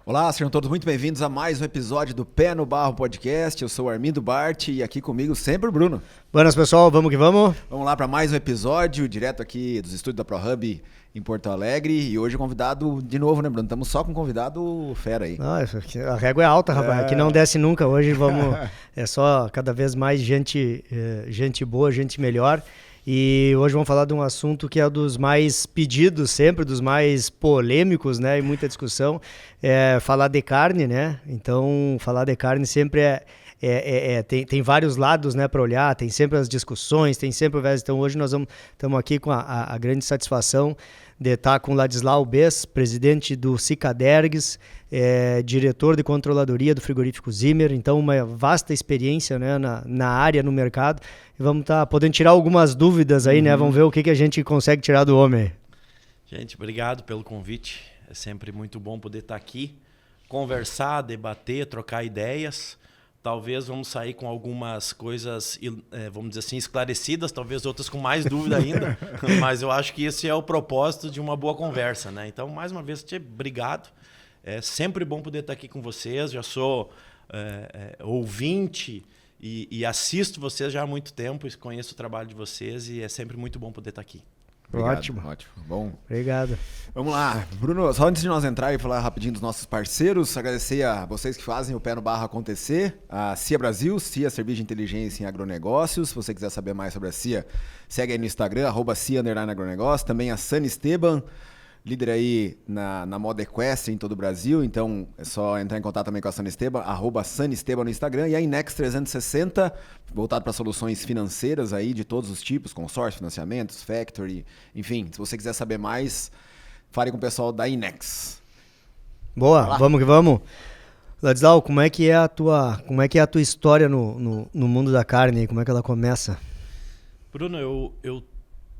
Olá, sejam todos muito bem-vindos a mais um episódio do Pé no Barro Podcast. Eu sou o Armindo Bart e aqui comigo sempre o Bruno. Buenas, pessoal, vamos que vamos. Vamos lá para mais um episódio, direto aqui dos estúdios da ProHub em Porto Alegre. E hoje convidado de novo, né, Bruno? Estamos só com um convidado fera aí. A régua é alta, rapaz. Aqui não desce nunca. Hoje vamos... É só cada vez mais gente boa, gente melhor. E hoje vamos falar de um assunto que é dos mais pedidos sempre, dos mais polêmicos, né? E muita discussão. É falar de carne, né? Então, falar de carne sempre tem vários lados, né, para olhar, tem sempre as discussões, tem sempre o viés. Então, hoje nós estamos aqui com a grande satisfação de estar com o Ladislau Bess, presidente do Cicadergs, diretor de controladoria do frigorífico Zimmer, então uma vasta experiência, né, na área, no mercado, e vamos estar podendo tirar algumas dúvidas aí, né, vamos ver o que a gente consegue tirar do homem. Gente, obrigado pelo convite, é sempre muito bom poder estar aqui, conversar, debater, trocar ideias. Talvez vamos sair com algumas coisas, vamos dizer assim, esclarecidas, talvez outras com mais dúvida ainda, mas eu acho que esse é o propósito de uma boa conversa, né? Então, mais uma vez, obrigado. É sempre bom poder estar aqui com vocês. Já sou ouvinte e assisto vocês já há muito tempo, conheço o trabalho de vocês e é sempre muito bom poder estar aqui. Obrigado, Ótimo. Bom. Obrigado. Vamos lá. Bruno, só antes de nós entrar e falar rapidinho dos nossos parceiros, agradecer a vocês que fazem o Pé no Barro acontecer, a CIA Brasil, CIA Serviço de Inteligência em Agronegócios. Se você quiser saber mais sobre a CIA, segue aí no Instagram, @CIA_agronegócio. Também a Sunny Esteban, líder aí na moda equestre em todo o Brasil, então é só entrar em contato também com a Sunny Esteban, @Sunny Esteban no Instagram, e a Inex 360, voltado para soluções financeiras aí de todos os tipos, consórcio, financiamentos, factory, enfim, se você quiser saber mais, fale com o pessoal da Inex. Boa, vamos que vamos. Ladislau, como é que é a tua história no mundo da carne? Como é que ela começa? Bruno, eu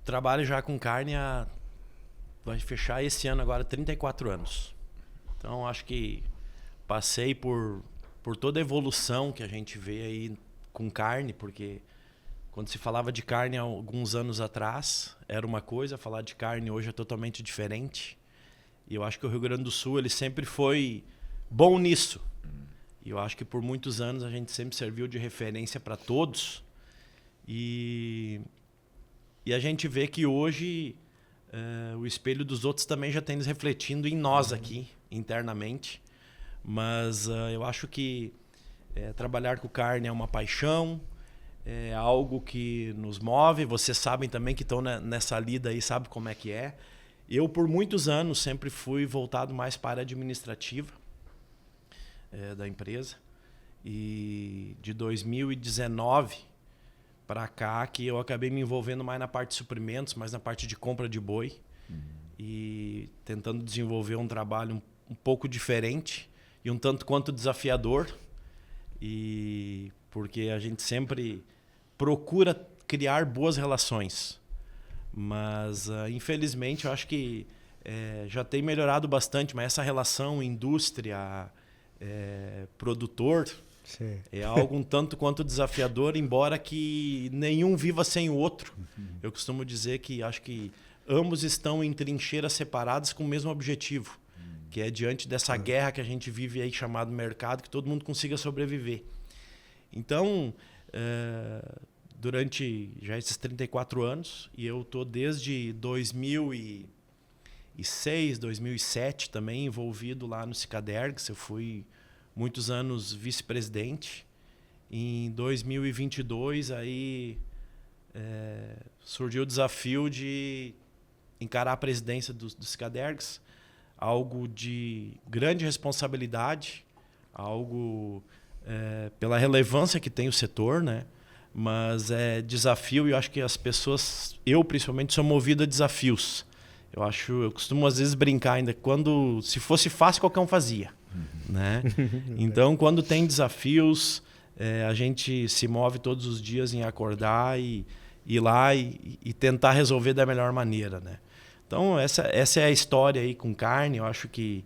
trabalho já com carne vai fechar esse ano agora 34 anos. Então acho que passei por toda a evolução que a gente vê aí com carne, porque quando se falava de carne há alguns anos atrás, era uma coisa, falar de carne hoje é totalmente diferente. E eu acho que o Rio Grande do Sul ele sempre foi bom nisso. E eu acho que por muitos anos a gente sempre serviu de referência para todos. E a gente vê que hoje o espelho dos outros também já tem nos refletindo em nós aqui, internamente. Mas eu acho que trabalhar com carne é uma paixão, é algo que nos move. Vocês sabem também que estão nessa lida aí, sabem como é que é. Eu, por muitos anos, sempre fui voltado mais para a área administrativa da empresa. E de 2019... para cá, que eu acabei me envolvendo mais na parte de suprimentos, mais na parte de compra de boi, e tentando desenvolver um trabalho um pouco diferente e um tanto quanto desafiador, e porque a gente sempre procura criar boas relações, mas infelizmente eu acho que já tem melhorado bastante, mas essa relação indústria, produtor, sim, é algo um tanto quanto desafiador, embora que nenhum viva sem o outro. Eu costumo dizer que acho que ambos estão em trincheiras separadas com o mesmo objetivo, que é diante dessa guerra que a gente vive aí chamado mercado, que todo mundo consiga sobreviver. Então, durante já esses 34 anos, e eu estou desde 2006, 2007 também envolvido lá no Cicadergs. Eu fui muitos anos vice-presidente. Em 2022, aí surgiu o desafio de encarar a presidência do Cicadergs, algo de grande responsabilidade, algo pela relevância que tem o setor, né? Mas é desafio, e eu acho que as pessoas, eu principalmente, sou movido a desafios. Eu costumo às vezes brincar ainda, se fosse fácil, qualquer um fazia. Né? Então, quando tem desafios, a gente se move todos os dias em acordar e ir lá e tentar resolver da melhor maneira, né? Então, essa é a história aí com carne. Eu acho que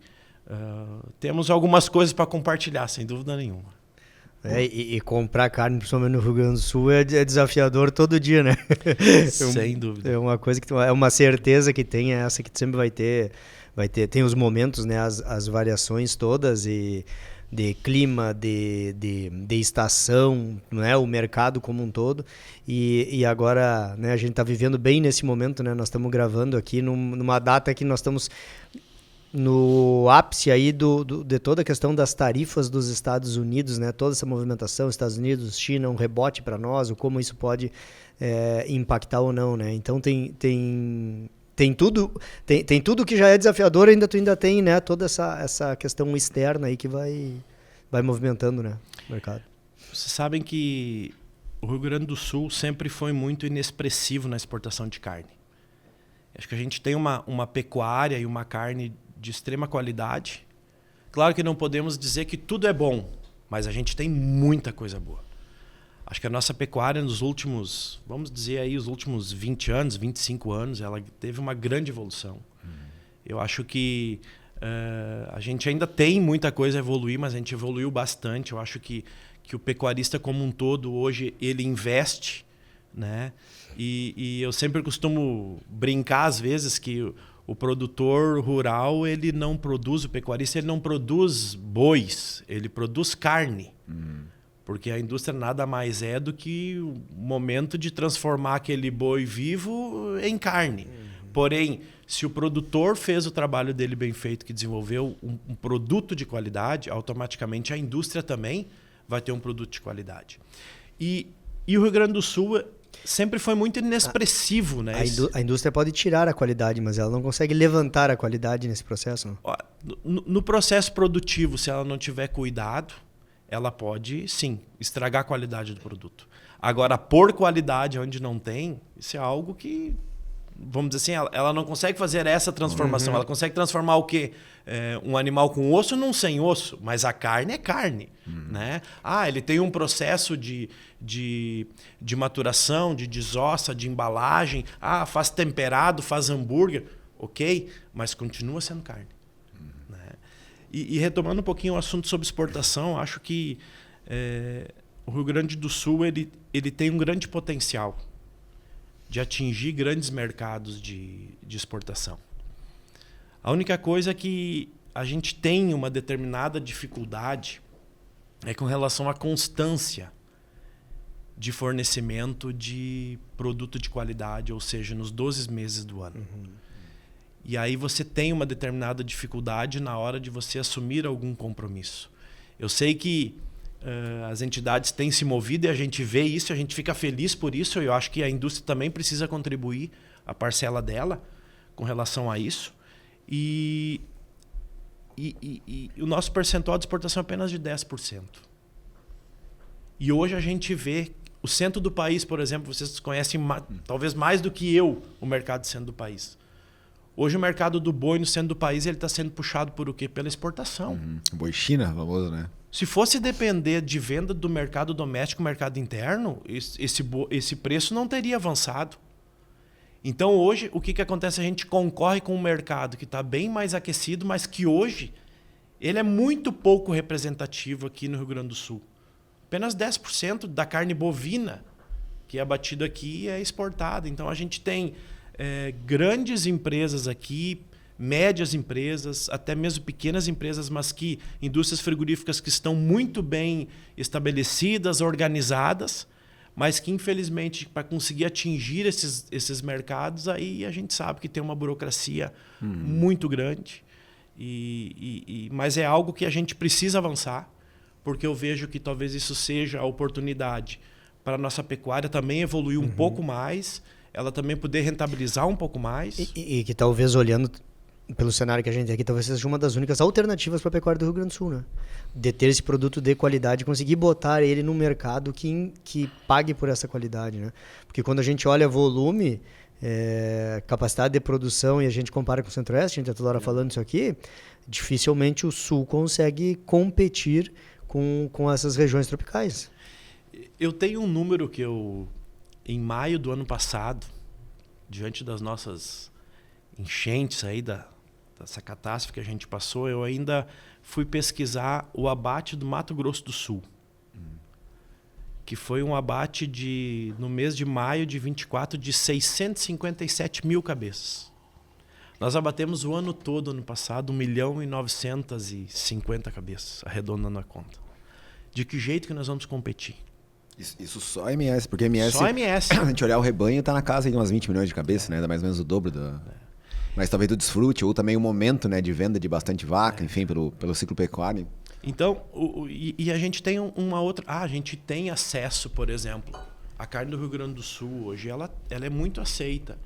temos algumas coisas para compartilhar, sem dúvida nenhuma. E comprar carne, principalmente no Rio Grande do Sul, é desafiador todo dia, né? Sem dúvida. É uma coisa que é uma certeza que tem, é essa que sempre vai ter tem os momentos, né, as variações todas e de clima, de estação, né, o mercado como um todo. E agora, né, a gente está vivendo bem nesse momento, né? Nós estamos gravando aqui numa data que nós estamos no ápice aí de toda a questão das tarifas dos Estados Unidos, né? Toda essa movimentação, Estados Unidos, China, um rebote para nós, ou como isso pode impactar ou não, né? Então tem tudo que já é desafiador, tu ainda tem, né, toda essa questão externa aí que vai movimentando, né, o mercado. Vocês sabem que o Rio Grande do Sul sempre foi muito inexpressivo na exportação de carne. Acho que a gente tem uma pecuária e uma carne de extrema qualidade. Claro que não podemos dizer que tudo é bom, mas a gente tem muita coisa boa. Acho que a nossa pecuária nos últimos, vamos dizer aí, os últimos 20 anos, 25 anos, ela teve uma grande evolução. Eu acho que a gente ainda tem muita coisa a evoluir, mas a gente evoluiu bastante. Eu acho que o pecuarista como um todo, hoje, ele investe, né? E eu sempre costumo brincar, às vezes, que o produtor rural, ele não produz, o pecuarista, ele não produz bois, ele produz carne. Porque a indústria nada mais é do que o momento de transformar aquele boi vivo em carne. Porém, se o produtor fez o trabalho dele bem feito, que desenvolveu um produto de qualidade, automaticamente a indústria também vai ter um produto de qualidade. E o Rio Grande do Sul sempre foi muito inexpressivo, né? A indústria pode tirar a qualidade, mas ela não consegue levantar a qualidade nesse processo, não? No processo produtivo, se ela não tiver cuidado, ela pode, sim, estragar a qualidade do produto. Agora, por qualidade onde não tem, isso é algo que, vamos dizer assim, ela não consegue fazer essa transformação. Ela consegue transformar o quê? Um animal com osso num sem osso, mas a carne é carne. Né? Ele tem um processo de maturação, de desossa, de embalagem. Faz temperado, faz hambúrguer. Ok, mas continua sendo carne. E retomando um pouquinho o assunto sobre exportação, acho que o Rio Grande do Sul ele tem um grande potencial de atingir grandes mercados de exportação. A única coisa que a gente tem uma determinada dificuldade é com relação à constância de fornecimento de produto de qualidade, ou seja, nos 12 meses do ano. E aí você tem uma determinada dificuldade na hora de você assumir algum compromisso. Eu sei que as entidades têm se movido e a gente vê isso, a gente fica feliz por isso. Eu acho que a indústria também precisa contribuir a parcela dela com relação a isso. E o nosso percentual de exportação é apenas de 10%. E hoje a gente vê o centro do país, por exemplo, vocês conhecem talvez mais do que eu o mercado do centro do país. Hoje o mercado do boi no centro do país ele está sendo puxado por o quê? Pela exportação. Boi China, famoso, né? Se fosse depender de venda do mercado doméstico, mercado interno, esse preço não teria avançado. Então hoje o que acontece? A gente concorre com um mercado que está bem mais aquecido, mas que hoje ele é muito pouco representativo aqui no Rio Grande do Sul. Apenas 10% da carne bovina que é abatida aqui é exportada. Então a gente tem grandes empresas aqui, médias empresas, até mesmo pequenas empresas, mas que indústrias frigoríficas que estão muito bem estabelecidas, organizadas, mas que infelizmente para conseguir atingir esses mercados, aí a gente sabe que tem uma burocracia muito grande, mas é algo que a gente precisa avançar, porque eu vejo que talvez isso seja a oportunidade para a nossa pecuária também evoluir um pouco mais, ela também poder rentabilizar um pouco mais. E que talvez, olhando pelo cenário que a gente tem aqui, talvez seja uma das únicas alternativas para a pecuária do Rio Grande do Sul, né? De ter esse produto de qualidade, conseguir botar ele no mercado que pague por essa qualidade, né? Porque quando a gente olha volume, capacidade de produção e a gente compara com o Centro-Oeste, a gente está toda hora falando isso aqui, dificilmente o Sul consegue competir com essas regiões tropicais. Eu tenho um número que em maio do ano passado, diante das nossas enchentes aí, dessa catástrofe que a gente passou, eu ainda fui pesquisar o abate do Mato Grosso do Sul. Que foi um abate no mês de maio de 24 de 657 mil cabeças. Nós abatemos o ano todo, ano passado, 1.950.000 cabeças, arredondando a conta. De que jeito que nós vamos competir? Isso só MS, porque MS... Só MS. A gente olhar o rebanho, tá na casa de umas 20 milhões de cabeças, né? Dá mais ou menos o dobro do... Mas talvez do desfrute, ou também o momento, né, de venda de bastante vaca, enfim, pelo ciclo pecuário. Então, e a gente tem uma outra... a gente tem acesso, por exemplo, a carne do Rio Grande do Sul hoje, ela é muito aceita.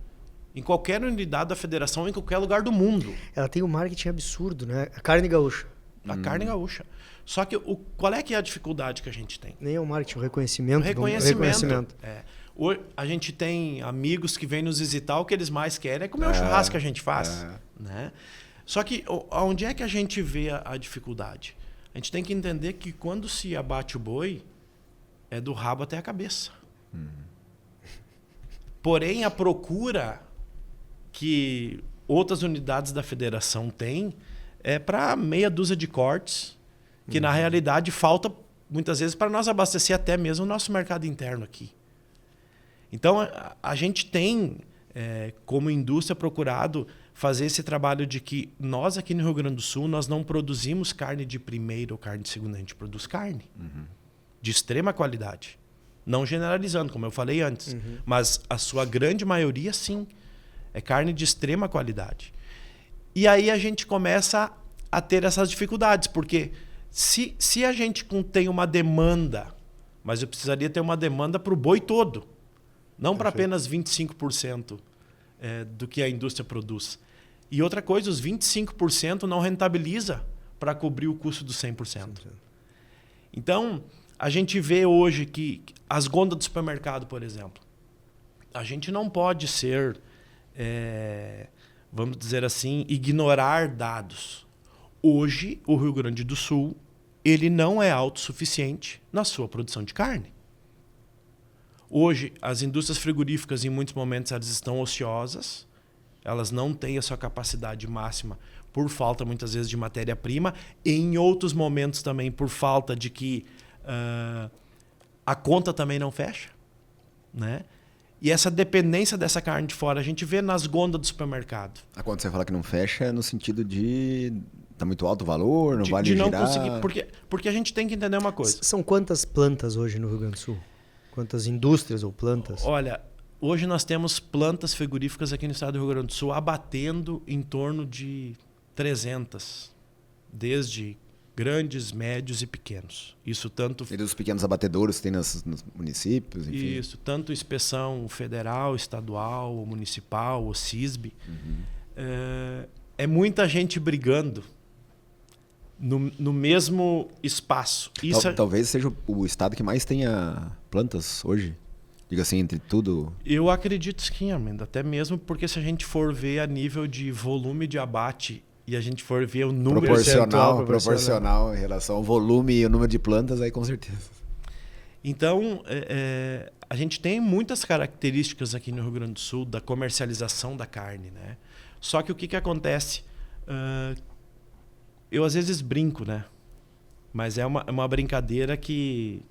Em qualquer unidade da federação, em qualquer lugar do mundo. Ela tem um marketing absurdo, né? A carne gaúcha. A carne gaúcha. Só que qual é que é a dificuldade que a gente tem? Nem é o marketing, o reconhecimento. O reconhecimento. A gente tem amigos que vêm nos visitar, o que eles mais querem é comer o churrasco que a gente faz. Né? Só que onde é que a gente vê a dificuldade? A gente tem que entender que quando se abate o boi, é do rabo até a cabeça. Porém, a procura que outras unidades da federação têm é para meia dúzia de cortes, que na realidade falta muitas vezes para nós abastecer até mesmo o nosso mercado interno aqui. Então, a gente tem, como indústria, procurado fazer esse trabalho de que nós aqui no Rio Grande do Sul, nós não produzimos carne de primeira ou carne de segunda, a gente produz carne de extrema qualidade. Não generalizando, como eu falei antes, mas a sua grande maioria, sim, é carne de extrema qualidade. E aí a gente começa a ter essas dificuldades, porque se a gente tem uma demanda, mas eu precisaria ter uma demanda para o boi todo, não para apenas 25% do que a indústria produz. E outra coisa, os 25% não rentabiliza para cobrir o custo dos 100%. Então, a gente vê hoje que as gôndolas do supermercado, por exemplo, a gente não pode ser, vamos dizer assim, ignorar dados. Hoje, o Rio Grande do Sul, ele não é autossuficiente na sua produção de carne. Hoje, as indústrias frigoríficas, em muitos momentos, elas estão ociosas, elas não têm a sua capacidade máxima por falta, muitas vezes, de matéria-prima, e em outros momentos também por falta de que a conta também não fecha, né? E essa dependência dessa carne de fora, a gente vê nas gôndolas do supermercado. Quando você fala que não fecha, é no sentido de... Tá muito alto o valor, não vale girar... De não conseguir... Porque a gente tem que entender uma coisa. São quantas plantas hoje no Rio Grande do Sul? Quantas indústrias ou plantas? Olha, hoje nós temos plantas frigoríficas aqui no estado do Rio Grande do Sul abatendo em torno de 300. Desde grandes, médios e pequenos. Isso tanto... E dos pequenos abatedouros que tem nos municípios, enfim. Isso, tanto inspeção federal, estadual, municipal, o CISB. É muita gente brigando no mesmo espaço. Talvez seja o estado que mais tenha plantas hoje. Diga assim, entre tudo... Eu acredito sim, Armando. Até mesmo porque se a gente for ver a nível de volume de abate e a gente for ver o número... Proporcional em relação ao volume e o número de plantas, aí com certeza. Então, a gente tem muitas características aqui no Rio Grande do Sul da comercialização da carne, né? Só que o que acontece? Eu às vezes brinco, né? Mas é uma brincadeira que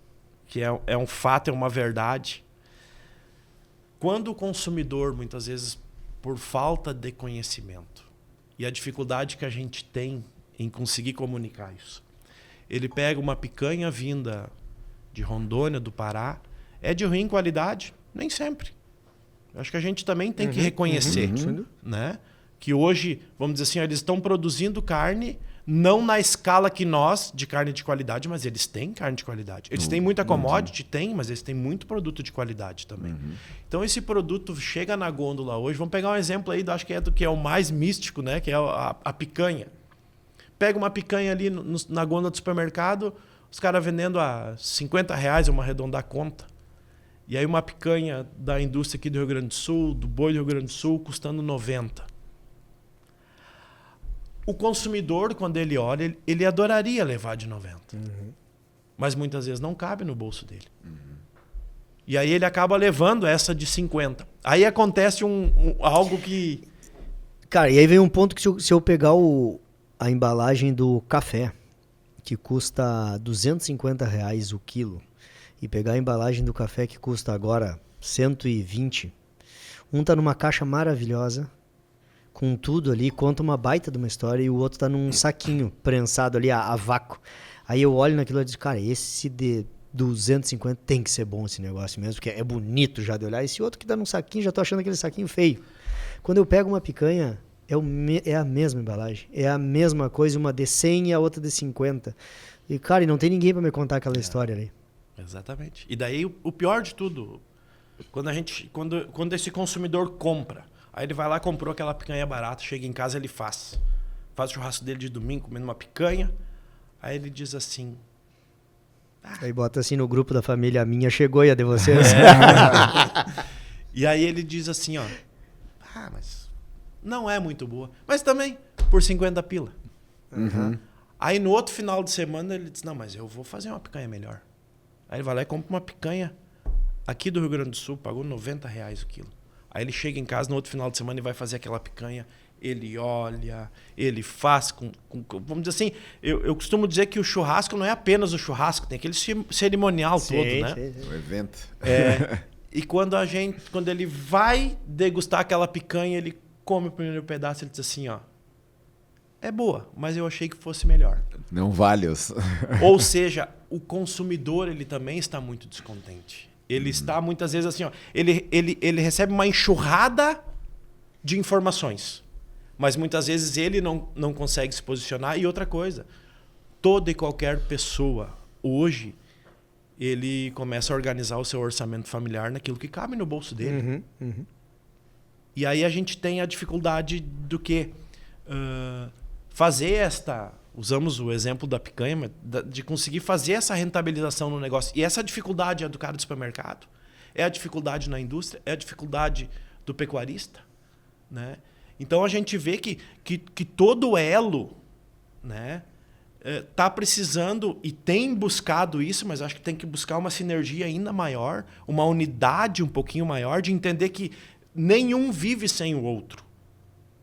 é um fato, é uma verdade. Quando o consumidor, muitas vezes, por falta de conhecimento e a dificuldade que a gente tem em conseguir comunicar isso, ele pega uma picanha vinda de Rondônia, do Pará, é de ruim qualidade? Nem sempre. Eu acho que a gente também tem que reconhecer, né? Que hoje, vamos dizer assim, eles estão produzindo carne, não na escala que nós, de carne de qualidade, mas eles têm carne de qualidade. Eles têm muita commodity? Tem, mas eles têm muito produto de qualidade também. Então, esse produto chega na gôndola hoje. Vamos pegar um exemplo aí, acho que do que é o mais místico, né? Que é a picanha. Pega uma picanha ali na gôndola do supermercado, os caras vendendo a R$50, vamos arredondar a conta. E aí uma picanha da indústria aqui do Rio Grande do Sul, do boi do Rio Grande do Sul, custando 90. O consumidor, quando ele olha, ele adoraria levar de 90. Mas muitas vezes não cabe no bolso dele. E aí ele acaba levando essa de 50. Aí acontece algo que... Cara, e aí vem um ponto que se eu pegar a embalagem do café, que custa R$250 o quilo, e pegar a embalagem do café que custa agora 120, tá numa caixa maravilhosa, com tudo ali, conta uma baita de uma história e o outro tá num saquinho prensado ali a vácuo. Aí eu olho naquilo e digo, cara, esse de 250 tem que ser bom esse negócio mesmo, porque é bonito já de olhar. Esse outro que tá num saquinho, já tô achando aquele saquinho feio. Quando eu pego uma picanha, é a mesma embalagem, é a mesma coisa, uma de 100 e a outra de 50. E, cara, e não tem ninguém para me contar aquela história ali. Exatamente. E daí o pior de tudo, quando esse consumidor compra, aí ele vai lá, comprou aquela picanha barata, chega em casa, ele faz o churrasco dele de domingo, comendo uma picanha, aí ele diz assim... Aí bota assim no grupo da família, a minha chegou e a de vocês. E aí ele diz assim, ó, mas não é muito boa, mas também por 50 pila. Uhum. Aí no outro final de semana ele diz, não, mas eu vou fazer uma picanha melhor. Aí ele vai lá e compra uma picanha aqui do Rio Grande do Sul, pagou R$90 o quilo. Aí ele chega em casa no outro final de semana e vai fazer aquela picanha, ele olha, ele faz vamos dizer assim, eu costumo dizer que o churrasco não é apenas o churrasco, tem aquele cerimonial todo, né? Sim. O evento. E quando ele vai degustar aquela picanha, ele come o primeiro pedaço, ele diz assim, ó, é boa, mas eu achei que fosse melhor. Não vale os... Ou seja, o consumidor ele também está muito descontente. Ele está muitas vezes assim, ó, ele recebe uma enxurrada de informações, mas muitas vezes ele não consegue se posicionar. E outra coisa, toda e qualquer pessoa hoje ele começa a organizar o seu orçamento familiar naquilo que cabe no bolso dele. E aí a gente tem a dificuldade do quê? Fazer usamos o exemplo da picanha, de conseguir fazer essa rentabilização no negócio. E essa dificuldade é do cara do supermercado, é a dificuldade na indústria, é a dificuldade do pecuarista, né? Então a gente vê que todo elo, né, tá precisando e tem buscado isso, mas acho que tem que buscar uma sinergia ainda maior, uma unidade um pouquinho maior, de entender que nenhum vive sem o outro,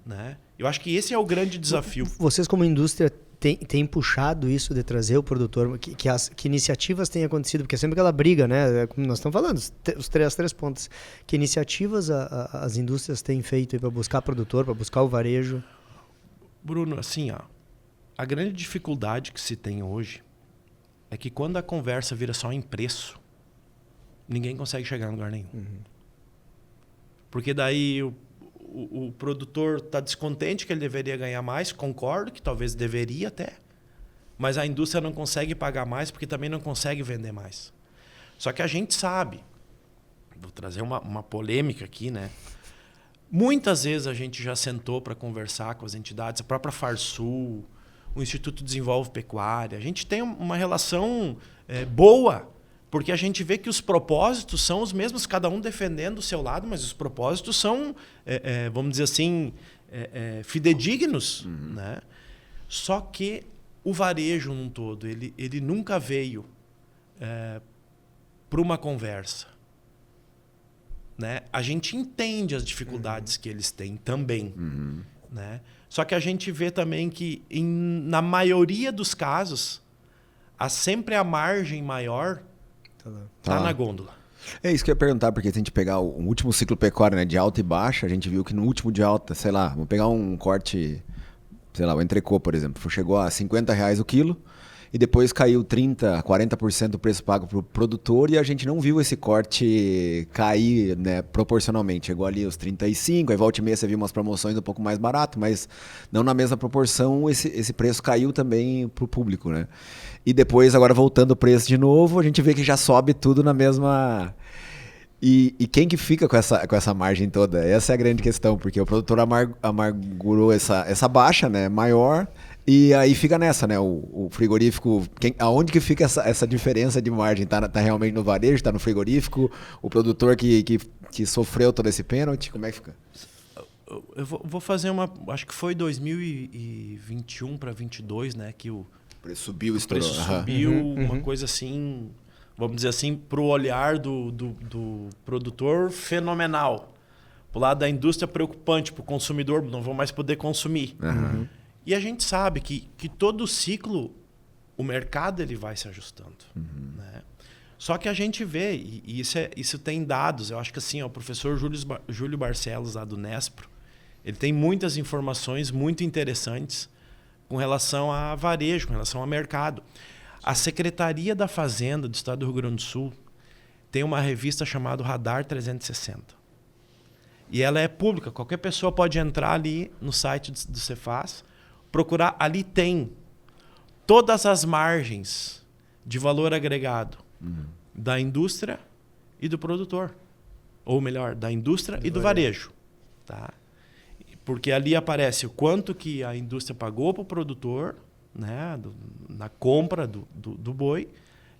né? Eu acho que esse é o grande desafio. Vocês como indústria têm puxado isso de trazer o produtor, que iniciativas têm acontecido, porque é sempre aquela briga, né? Como nós estamos falando, as três pontas. Que iniciativas as indústrias têm feito para buscar produtor, para buscar o varejo? Bruno, assim, ó, a grande dificuldade que se tem hoje é que quando a conversa vira só em preço, ninguém consegue chegar em lugar nenhum. Porque daí o produtor está descontente que ele deveria ganhar mais, concordo que talvez deveria até, mas a indústria não consegue pagar mais porque também não consegue vender mais. Só que a gente sabe, vou trazer uma polêmica aqui, né? Muitas vezes a gente já sentou para conversar com as entidades, a própria Farsul, o Instituto Desenvolve Pecuária, a gente tem uma relação boa, porque a gente vê que os propósitos são os mesmos, cada um defendendo o seu lado, mas os propósitos são, vamos dizer assim, fidedignos. Né? Só que o varejo num todo, ele nunca veio para uma conversa. Né? A gente entende as dificuldades que eles têm também. Né? Só que a gente vê também que, na maioria dos casos, há sempre a margem maior tá na gôndola. É isso que eu ia perguntar, porque se a gente pegar o último ciclo pecuário, né, de alta e baixa, a gente viu que no último de alta, sei lá, vamos pegar um corte, sei lá, o entrecô, por exemplo, chegou a R$50 o quilo e depois caiu 30%, 40% do preço pago para o produtor e a gente não viu esse corte cair, né, proporcionalmente. Chegou ali os 35%, aí volta e meia você viu umas promoções um pouco mais barato, mas não na mesma proporção esse preço caiu também para o público, né? E depois, agora voltando o preço de novo, a gente vê que já sobe tudo na mesma... E quem que fica com essa margem toda? Essa é a grande questão, porque o produtor amargurou essa baixa, né, maior, e aí fica nessa, né? O frigorífico, aonde que fica essa diferença de margem? Tá realmente no varejo, tá no frigorífico? O produtor que sofreu todo esse pênalti, como é que fica? Eu vou fazer acho que foi 2021 para 2022, né, que o preço subiu, estourou. O preço subiu, uma coisa assim, vamos dizer assim, pro olhar do produtor, fenomenal. Pro lado da indústria, preocupante, pro consumidor, não vão mais poder consumir. E a gente sabe que todo ciclo, o mercado ele vai se ajustando. Né? Só que a gente vê, e isso tem dados, eu acho que assim, ó, o professor Júlio Barcelos, lá do Nespro, ele tem muitas informações muito interessantes com relação a varejo, com relação a mercado. A Secretaria da Fazenda do Estado do Rio Grande do Sul tem uma revista chamada Radar 360. E ela é pública, qualquer pessoa pode entrar ali no site do Cefaz, procurar, ali tem todas as margens de valor agregado da indústria e do produtor. Ou melhor, da indústria e do varejo. Tá? Porque ali aparece o quanto que a indústria pagou para o produtor, né, na compra do boi,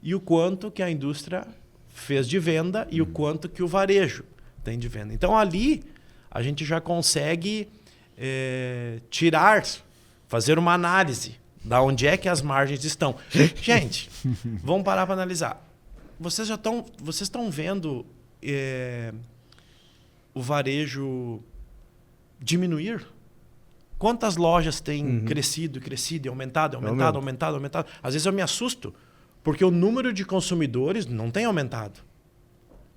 e o quanto que a indústria fez de venda e o quanto que o varejo tem de venda. Então ali a gente já consegue fazer uma análise da onde é que as margens estão. Gente, vamos parar para analisar. Vocês estão vendo o varejo diminuir? Quantas lojas têm crescido e aumentado? Às vezes eu me assusto, porque o número de consumidores não tem aumentado.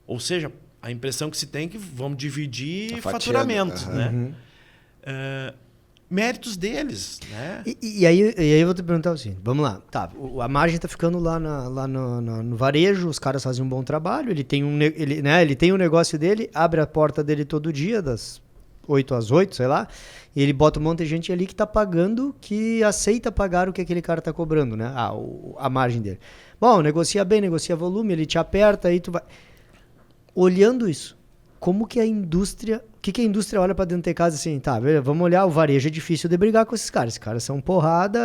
Ou seja, a impressão que se tem é que vamos dividir faturamentos. Né? Méritos deles. Né? E aí eu vou te perguntar assim, vamos lá. Tá, a margem está ficando lá no varejo, os caras fazem um bom trabalho, ele tem um negócio dele, abre a porta dele todo dia, das 8 às 8, sei lá, e ele bota um monte de gente ali que está pagando, que aceita pagar o que aquele cara está cobrando, né? A margem dele. Bom, negocia bem, negocia volume, ele te aperta, aí tu vai... Olhando isso, como que a indústria... O que a indústria olha para dentro de casa assim? Tá, vamos olhar, o varejo é difícil de brigar com esses caras. Esses caras são porrada,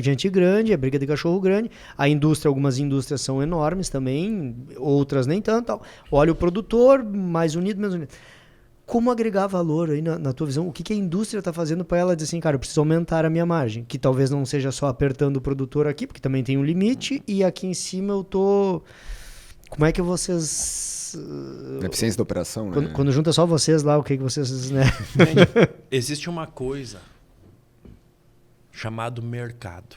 gente grande, é briga de cachorro grande. A indústria, algumas indústrias são enormes também, outras nem tanto. Tal. Olha o produtor, mais unido, menos unido. Como agregar valor aí na tua visão? O que a indústria está fazendo para ela dizer assim, cara, eu preciso aumentar a minha margem? Que talvez não seja só apertando o produtor aqui, porque também tem um limite, e aqui em cima eu tô... Como é que vocês... Eficiência da operação, né? Quando junta só vocês lá, o que vocês... Né? Existe uma coisa chamada mercado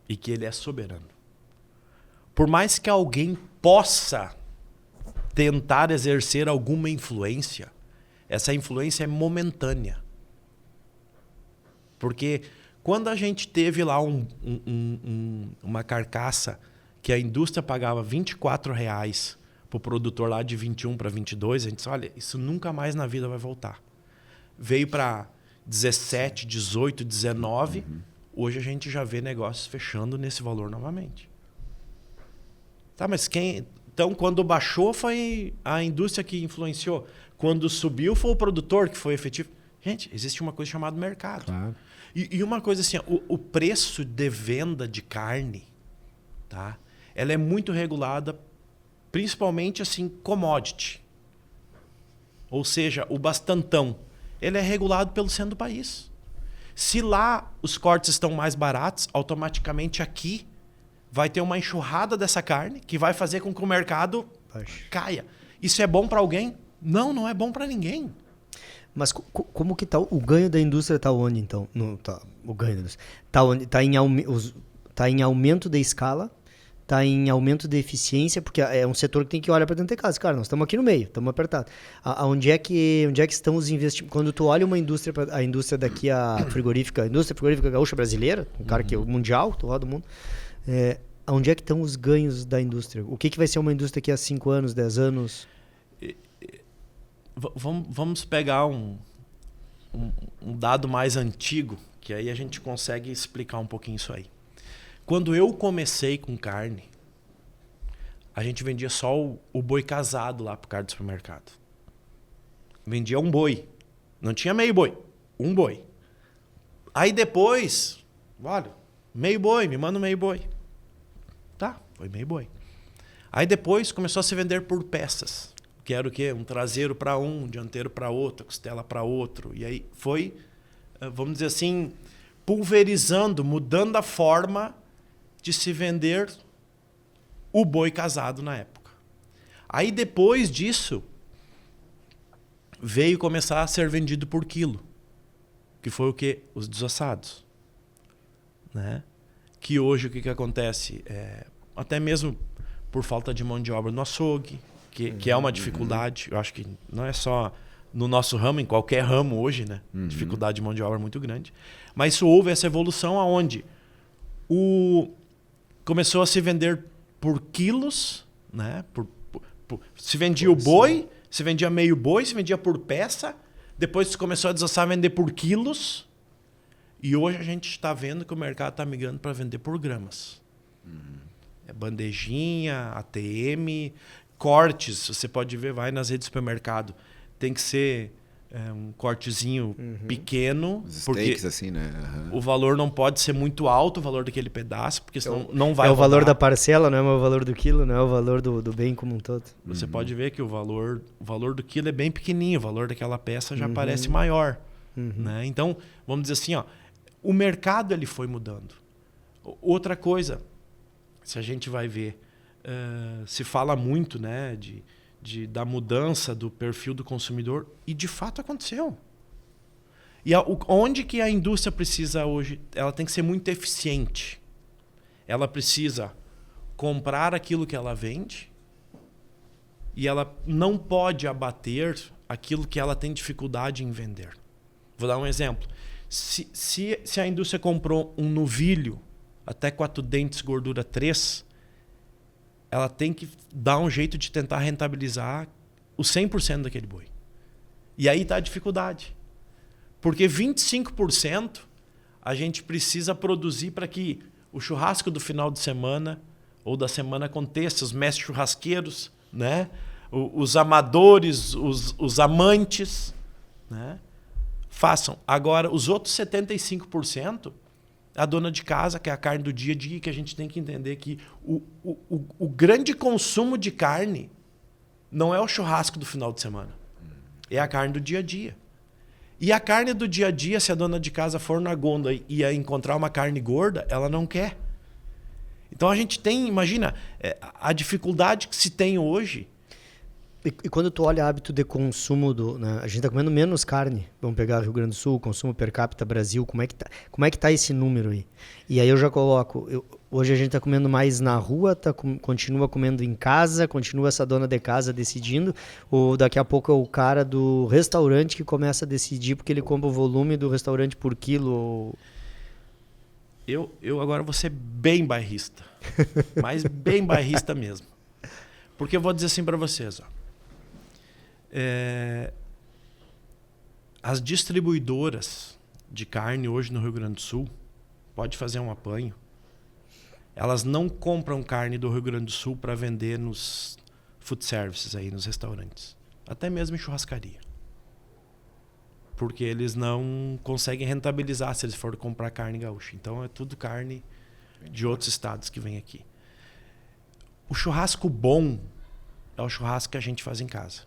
e que ele é soberano. Por mais que alguém possa tentar exercer alguma influência, essa influência é momentânea. Porque quando a gente teve lá uma carcaça que a indústria pagava R$24 para o produtor lá de 21 para 22, a gente disse, olha, isso nunca mais na vida vai voltar. Veio para 17, 18, 19, hoje a gente já vê negócios fechando nesse valor novamente. Tá, mas quem... Então, quando baixou, foi a indústria que influenciou. Quando subiu, foi o produtor que foi efetivo. Gente, existe uma coisa chamada mercado. Claro. E uma coisa assim, o preço de venda de carne, tá? Ela é muito regulada, principalmente assim, commodity. Ou seja, o bastantão. Ele é regulado pelo centro do país. Se lá os cortes estão mais baratos, automaticamente aqui vai ter uma enxurrada dessa carne que vai fazer com que o mercado caia. Isso é bom para alguém? Não, não é bom para ninguém. Mas como que tá o ganho da indústria está onde então? O ganho da indústria está em aumento da escala, está em aumento de eficiência, porque é um setor que tem que olhar para dentro de casa. Cara, nós estamos aqui no meio, estamos apertados. Onde é que estão os investimentos? Quando tu olha uma indústria, a indústria daqui, a indústria frigorífica gaúcha brasileira, um cara que é mundial, tu roda o mundo, onde é que estão os ganhos da indústria? O que vai ser uma indústria daqui a 5 anos, 10 anos? Vamos pegar um dado mais antigo, que aí a gente consegue explicar um pouquinho isso aí. Quando eu comecei com carne, a gente vendia só o boi casado lá pro cara do supermercado. Vendia um boi. Não tinha meio boi. Um boi. Aí depois, olha, meio boi, me manda um meio boi. Tá, foi meio boi. Aí depois começou a se vender por peças. Que era o quê? Um traseiro para um dianteiro para outro, costela para outro. E aí foi, vamos dizer assim, pulverizando, mudando a forma de se vender o boi casado na época. Aí depois disso, veio começar a ser vendido por quilo. Que foi o quê? Os desossados. Né? Que hoje o que acontece? Até mesmo por falta de mão de obra no açougue, que é uma dificuldade. Eu acho que não é só no nosso ramo, em qualquer ramo hoje, né? Dificuldade de mão de obra muito grande. Mas isso houve essa evolução aonde começou a se vender por quilos, né? Se vendia o boi, se vendia meio boi, se vendia por peça. Depois se começou a desassar a vender por quilos. E hoje a gente está vendo que o mercado está migrando para vender por gramas. É bandejinha, ATM, cortes. Você pode ver, vai nas redes de supermercado. Tem que ser um cortezinho pequeno. Os porque steaks, assim, né? o valor não pode ser muito alto, o valor daquele pedaço, porque senão não vai É o valor rodar. da parcela, não é o valor do quilo, não é o valor do bem como um todo. Você pode ver que o valor do quilo é bem pequenininho, o valor daquela peça já parece maior. Né? Então, vamos dizer assim, ó, o mercado ele foi mudando. Outra coisa, se a gente vai ver, se fala muito, né, da mudança do perfil do consumidor, e de fato aconteceu. E onde que a indústria precisa hoje? Ela tem que ser muito eficiente. Ela precisa comprar aquilo que ela vende e ela não pode abater aquilo que ela tem dificuldade em vender. Vou dar um exemplo. Se a indústria comprou um novilho até 4 dentes, gordura 3, ela tem que dar um jeito de tentar rentabilizar o 100% daquele boi. E aí está a dificuldade. Porque 25% a gente precisa produzir para que o churrasco do final de semana ou da semana aconteça, os mestres churrasqueiros, né? Os amadores, os amantes, né? Façam. Agora, os outros 75%, a dona de casa, que é a carne do dia a dia, que a gente tem que entender que o grande consumo de carne não é o churrasco do final de semana. É a carne do dia a dia. E a carne do dia a dia, se a dona de casa for na gôndola e encontrar uma carne gorda, ela não quer. Então a gente tem, imagina, a dificuldade que se tem hoje. E quando tu olha hábito de consumo, né, a gente está comendo menos carne. Vamos pegar Rio Grande do Sul, consumo per capita Brasil, como é que tá esse número aí? E aí eu já coloco, hoje a gente está comendo mais na rua, continua comendo em casa, continua essa dona de casa decidindo, ou daqui a pouco é o cara do restaurante que começa a decidir porque ele compra o volume do restaurante por quilo? Eu agora vou ser bem bairrista, mas bem bairrista mesmo. Porque eu vou dizer assim para vocês, ó. As distribuidoras de carne hoje no Rio Grande do Sul, pode fazer um apanho, elas não compram carne do Rio Grande do Sul para vender nos food services, aí, nos restaurantes. Até mesmo em churrascaria. Porque eles não conseguem rentabilizar se eles forem comprar carne gaúcha. Então é tudo carne de outros estados que vem aqui. O churrasco bom é o churrasco que a gente faz em casa.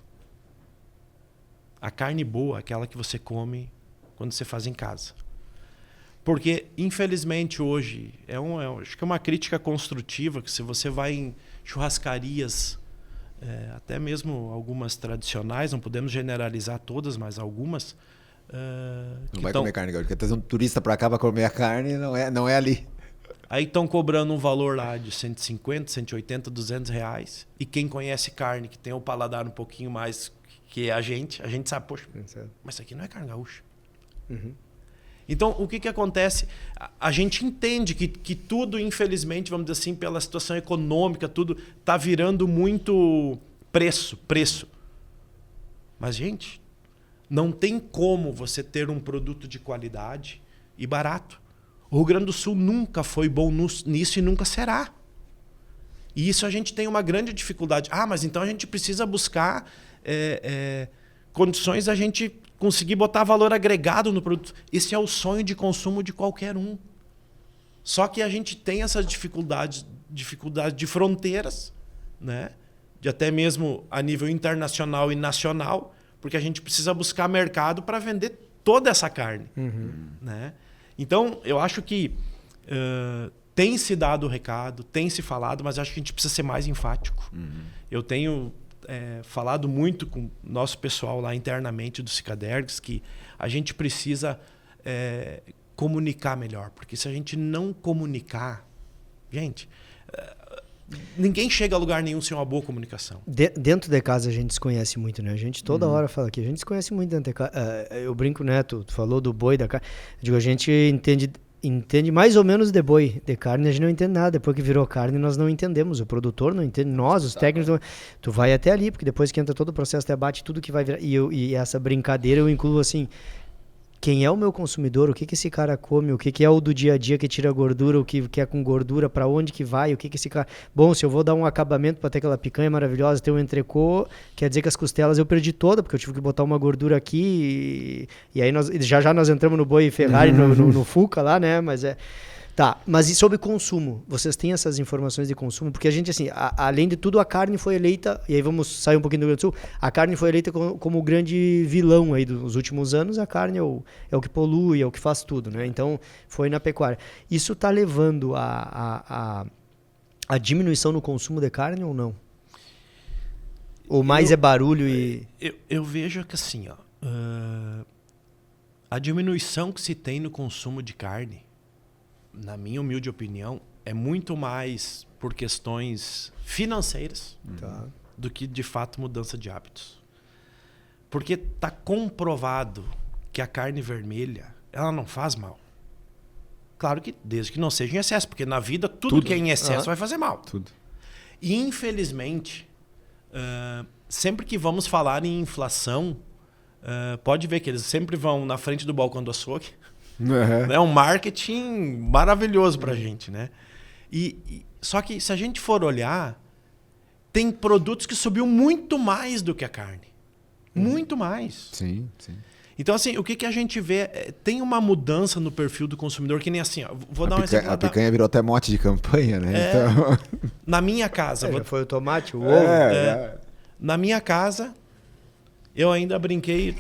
A carne boa é aquela que você come quando você faz em casa. Porque, infelizmente, hoje, acho que é uma crítica construtiva, que se você vai em churrascarias, até mesmo algumas tradicionais, não podemos generalizar todas, mas algumas... não vai comer carne gaúcha, porque trazer um turista para cá para comer a carne não é ali. Aí estão cobrando um valor lá de 150, 180, 200 reais. E quem conhece carne, que tem o paladar um pouquinho mais que a gente sabe, poxa, mas isso aqui não é carne gaúcha. Então, o que acontece? A gente entende que tudo, infelizmente, vamos dizer assim, pela situação econômica, tudo está virando muito preço. Mas, gente, não tem como você ter um produto de qualidade e barato. O Rio Grande do Sul nunca foi bom nisso e nunca será. E isso a gente tem uma grande dificuldade. Mas então a gente precisa buscar condições da gente conseguir botar valor agregado no produto. Esse é o sonho de consumo de qualquer um. Só que a gente tem essas dificuldades de fronteiras, né? De até mesmo a nível internacional e nacional, porque a gente precisa buscar mercado para vender toda essa carne. Né? Então, eu acho que tem se dado o recado, tem se falado, mas acho que a gente precisa ser mais enfático. Eu tenho falado muito com o nosso pessoal lá internamente do Cicadergs que a gente precisa comunicar melhor, porque se a gente não comunicar... Gente, ninguém chega a lugar nenhum sem uma boa comunicação. Dentro de casa a gente se conhece muito, né? A gente toda hora fala que a gente se conhece muito dentro de casa. Eu brinco, né? Tu falou do boi, da carne. Digo, a gente entende mais ou menos de boi. De carne a gente não entende nada. Depois que virou carne nós não entendemos. O produtor não entende. Nós, os técnicos, não... Tu vai até ali, porque depois que entra todo o processo de abate, tudo que vai virar... E essa brincadeira eu incluo assim... Quem é o meu consumidor, o que esse cara come, o que é o do dia a dia que tira gordura, o que é com gordura, para onde que vai, o que esse cara... Bom, se eu vou dar um acabamento para ter aquela picanha maravilhosa, ter um entrecô, quer dizer que as costelas eu perdi toda, porque eu tive que botar uma gordura aqui e aí já nós entramos no boi Ferrari, no Fuca lá, né? Mas Tá, mas e sobre consumo? Vocês têm essas informações de consumo? Porque a gente, assim, além de tudo, a carne foi eleita, e aí vamos sair um pouquinho do Rio Grande do Sul, a carne foi eleita como o grande vilão aí dos últimos anos. A carne é o que polui, é o que faz tudo, né? Então, foi na pecuária. Isso está levando a diminuição no consumo de carne ou não? Ou mais é barulho e... Eu vejo que, assim, ó, a diminuição que se tem no consumo de carne, na minha humilde opinião, é muito mais por questões financeiras do que, de fato, mudança de hábitos. Porque está comprovado que a carne vermelha, ela não faz mal. Claro que desde que não seja em excesso, porque na vida tudo que é em excesso vai fazer mal. Tudo. E, infelizmente, sempre que vamos falar em inflação, pode ver que eles sempre vão na frente do balcão do açougue. É um marketing maravilhoso pra gente, né? Só que se a gente for olhar, tem produtos que subiu muito mais do que a carne. Muito mais. Sim, sim. Então, assim, o que a gente vê? Tem uma mudança no perfil do consumidor, que nem assim, ó, vou dar um exemplo. A picanha virou até mote de campanha, né? Então... Na minha casa... Já foi o tomate, o ovo. Na minha casa, eu ainda brinquei,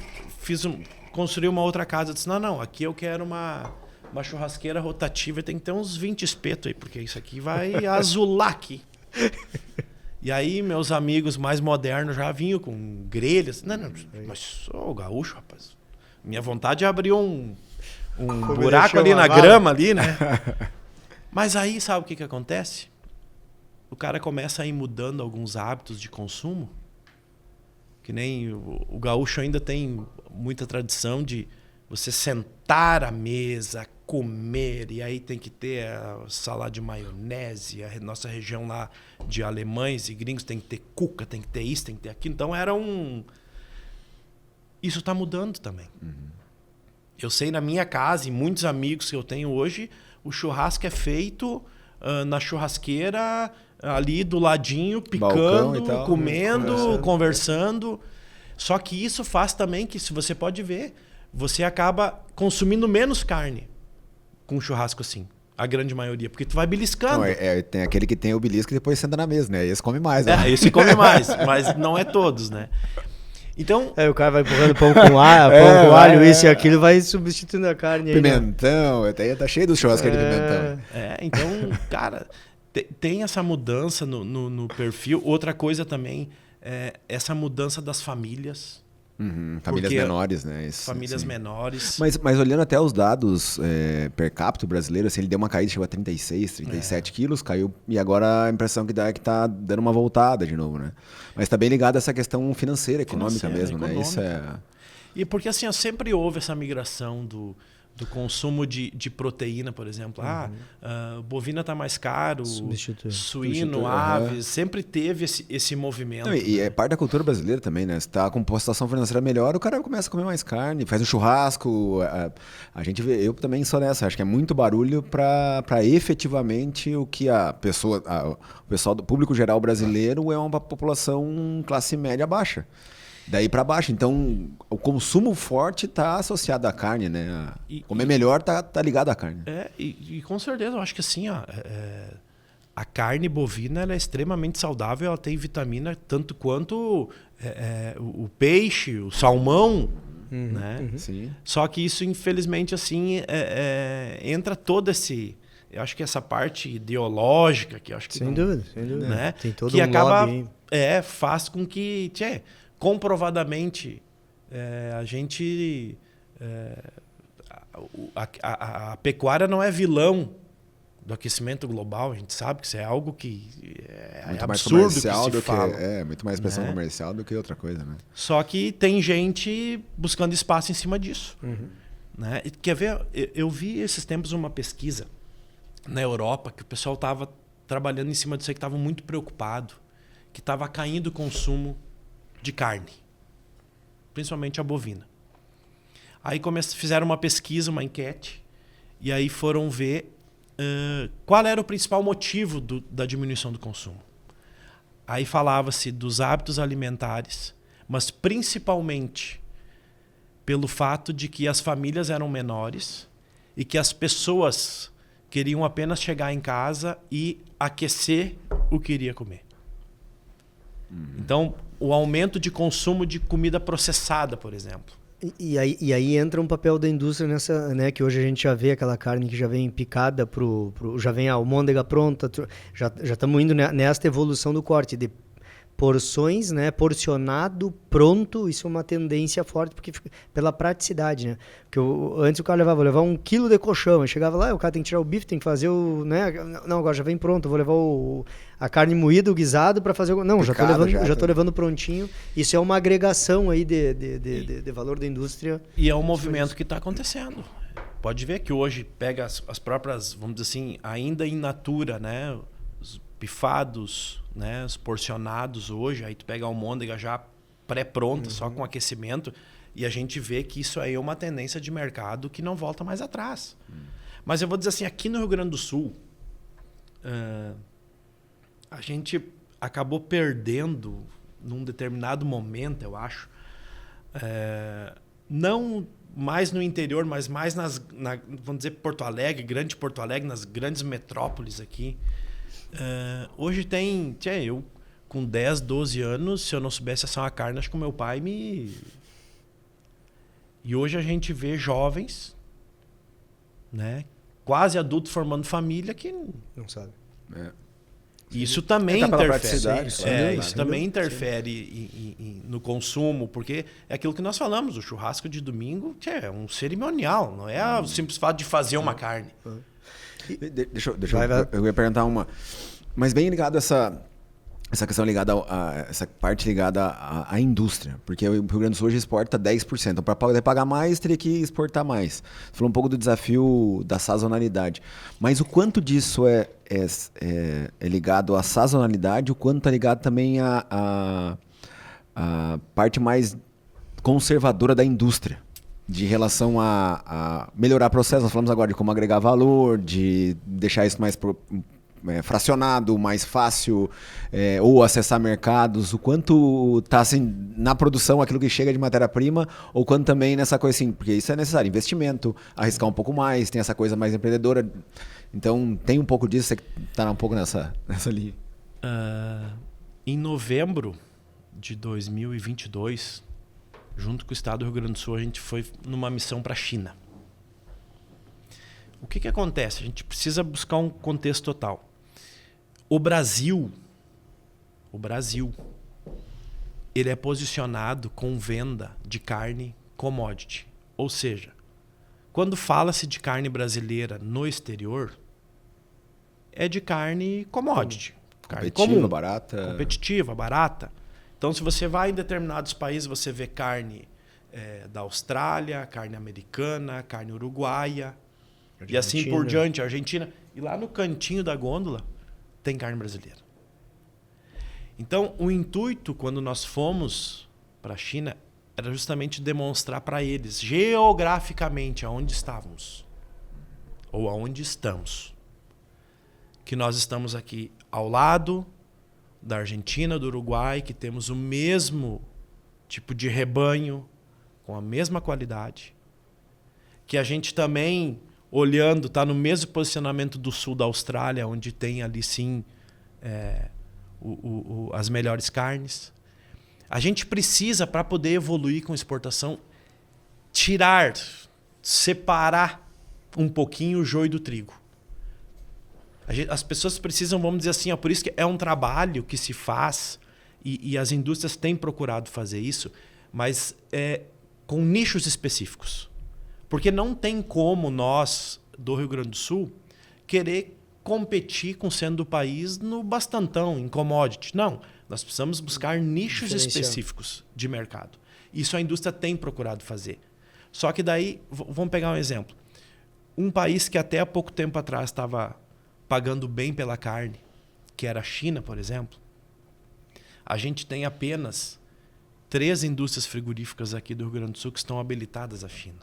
construí uma outra casa. Disse, não, aqui eu quero uma churrasqueira rotativa e tem que ter uns 20 espetos aí, porque isso aqui vai azular aqui. E aí meus amigos mais modernos já vinham com grelhas. Não, mas sou gaúcho, rapaz. Minha vontade é abrir um buraco ali na grama ali, né? Mas aí sabe o que acontece? O cara começa a ir mudando alguns hábitos de consumo. Que nem o gaúcho ainda tem muita tradição de você sentar à mesa, comer, e aí tem que ter a salada de maionese, a nossa região lá de alemães e gringos tem que ter cuca, tem que ter isso, tem que ter aquilo. Então isso está mudando também. Eu sei na minha casa, e muitos amigos que eu tenho hoje, o churrasco é feito na churrasqueira, ali do ladinho, picando, comendo, conversando. Só que isso faz também que, se você pode ver, você acaba consumindo menos carne com um churrasco assim. A grande maioria, porque tu vai beliscando. Não, tem aquele que tem o belisco e depois senta na mesa, né? Esse come mais, né? Esse come mais, mas não é todos, né? Então... o cara vai empurrando pão com alho, isso e aquilo, vai substituindo a carne. Pimentão, aí, tá cheio dos churrascos de pimentão. Então, cara, tem essa mudança no perfil. Outra coisa também é essa mudança das famílias. Famílias menores, né? Isso, famílias menores. Mas olhando até os dados per capita brasileiro, assim, ele deu uma caída, chegou a 36, 37 quilos, caiu, e agora a impressão que dá é que tá dando uma voltada de novo, né? Mas tá bem ligado a essa questão financeira, econômica mesmo, né? Isso E porque assim, sempre houve essa migração do consumo de proteína, por exemplo. Bovina está mais caro, suíno, aves, sempre teve esse movimento. Não, e é parte da cultura brasileira também, né? Se tá com situação financeira melhor, o cara começa a comer mais carne, faz um churrasco. A gente vê, eu também sou nessa, acho que é muito barulho para efetivamente o que o pessoal do público geral brasileiro é uma população classe média baixa. Daí para baixo. Então, o consumo forte está associado à carne, né? Comer melhor tá ligado à carne. E com certeza, eu acho que assim, a carne bovina ela é extremamente saudável, ela tem vitamina tanto quanto o peixe, o salmão, né? Sim. Só que isso, infelizmente, assim, entra todo esse... Eu acho que essa parte ideológica, que eu acho que... Sem dúvida. Né? Tem todo que acaba, lobby. Faz com que... comprovadamente, a gente... a pecuária não é vilão do aquecimento global, a gente sabe que isso é algo que é muito mais absurdo comercial que se do fala. muito mais pressão né? comercial do que outra coisa, né? Só que tem gente buscando espaço em cima disso. Né? E quer ver? Eu vi esses tempos uma pesquisa na Europa que o pessoal estava trabalhando em cima disso aí, que estava muito preocupado, que estava caindo o consumo de carne, principalmente a bovina. Aí fizeram uma pesquisa, uma enquete, e aí foram ver qual era o principal motivo da diminuição do consumo. Aí falava-se dos hábitos alimentares, mas principalmente pelo fato de que as famílias eram menores e que as pessoas queriam apenas chegar em casa e aquecer o que iria comer. Então, o aumento de consumo de comida processada, por exemplo. E aí entra um papel da indústria nessa, né, que hoje a gente já vê aquela carne que já vem picada já vem a almôndega pronta, já estamos indo nesta evolução do corte de porções, né, porcionado, pronto. Isso é uma tendência forte porque pela praticidade, né? Porque antes o cara vou levar 1 quilo de colchão, aí chegava lá, o cara tem que tirar o bife, tem que fazer né, não, agora já vem pronto, eu vou levar a carne moída, o guisado para fazer não, picado, já tô levando prontinho. Isso é uma agregação aí de valor da indústria. E é um movimento que está acontecendo. Pode ver que hoje pega as próprias, vamos dizer assim, ainda in natura, né, os pifados, né, os porcionados hoje, aí tu pega a almôndega já pré-pronta, só com aquecimento, e a gente vê que isso aí é uma tendência de mercado que não volta mais atrás. Mas eu vou dizer assim, aqui no Rio Grande do Sul, a gente acabou perdendo, num determinado momento, eu acho, não mais no interior, mas mais vamos dizer, Porto Alegre, grande Porto Alegre, nas grandes metrópoles aqui. Hoje tem... eu com 10, 12 anos, se eu não soubesse assar uma carne, acho que o meu pai me... E hoje a gente vê jovens, né, quase adultos formando família que... Não sabe. Isso também interfere. Isso também interfere no consumo, porque é aquilo que nós falamos, o churrasco de domingo é um cerimonial, não é o simples fato de fazer uma carne. Eu ia perguntar uma. Mas bem ligado a essa questão ligada essa parte ligada à indústria. Porque o Rio Grande do Sul hoje exporta 10%. Então, para poder pagar mais, teria que exportar mais. Você falou um pouco do desafio da sazonalidade. Mas o quanto disso é ligado à sazonalidade, o quanto está ligado também à parte mais conservadora da indústria? De relação a melhorar processos, nós falamos agora de como agregar valor, de deixar isso mais fracionado, mais fácil, ou acessar mercados, o quanto está assim, na produção aquilo que chega de matéria-prima, ou quanto também nessa coisa assim, porque isso é necessário, investimento, arriscar um pouco mais, tem essa coisa mais empreendedora, então tem um pouco disso, você está um pouco nessa linha. Em novembro de 2022, junto com o estado do Rio Grande do Sul, a gente foi numa missão para a China. O que acontece? A gente precisa buscar um contexto total. O Brasil, ele é posicionado com venda de carne commodity. Ou seja, quando fala-se de carne brasileira no exterior, é de carne commodity. Carne comum, barata. Competitiva, barata. Então, se você vai em determinados países, você vê carne da Austrália, carne americana, carne uruguaia, Argentina. E assim por diante, Argentina. E lá no cantinho da gôndola tem carne brasileira. Então, o intuito, quando nós fomos para a China, era justamente demonstrar para eles, geograficamente, aonde estávamos, ou aonde estamos, que nós estamos aqui ao lado da Argentina, do Uruguai, que temos o mesmo tipo de rebanho, com a mesma qualidade, que a gente também, olhando, está no mesmo posicionamento do sul da Austrália, onde tem ali sim as melhores carnes. A gente precisa, para poder evoluir com exportação, separar um pouquinho o joio do trigo. As pessoas precisam, vamos dizer assim, por isso que é um trabalho que se faz e as indústrias têm procurado fazer isso, mas com nichos específicos. Porque não tem como nós, do Rio Grande do Sul, querer competir com sendo o país no bastantão, em commodity. Não, nós precisamos buscar nichos específicos de mercado. Isso a indústria tem procurado fazer. Só que daí, vamos pegar um exemplo. Um país que até há pouco tempo atrás estava pagando bem pela carne, que era a China, por exemplo, a gente tem apenas 3 indústrias frigoríficas aqui do Rio Grande do Sul que estão habilitadas à China.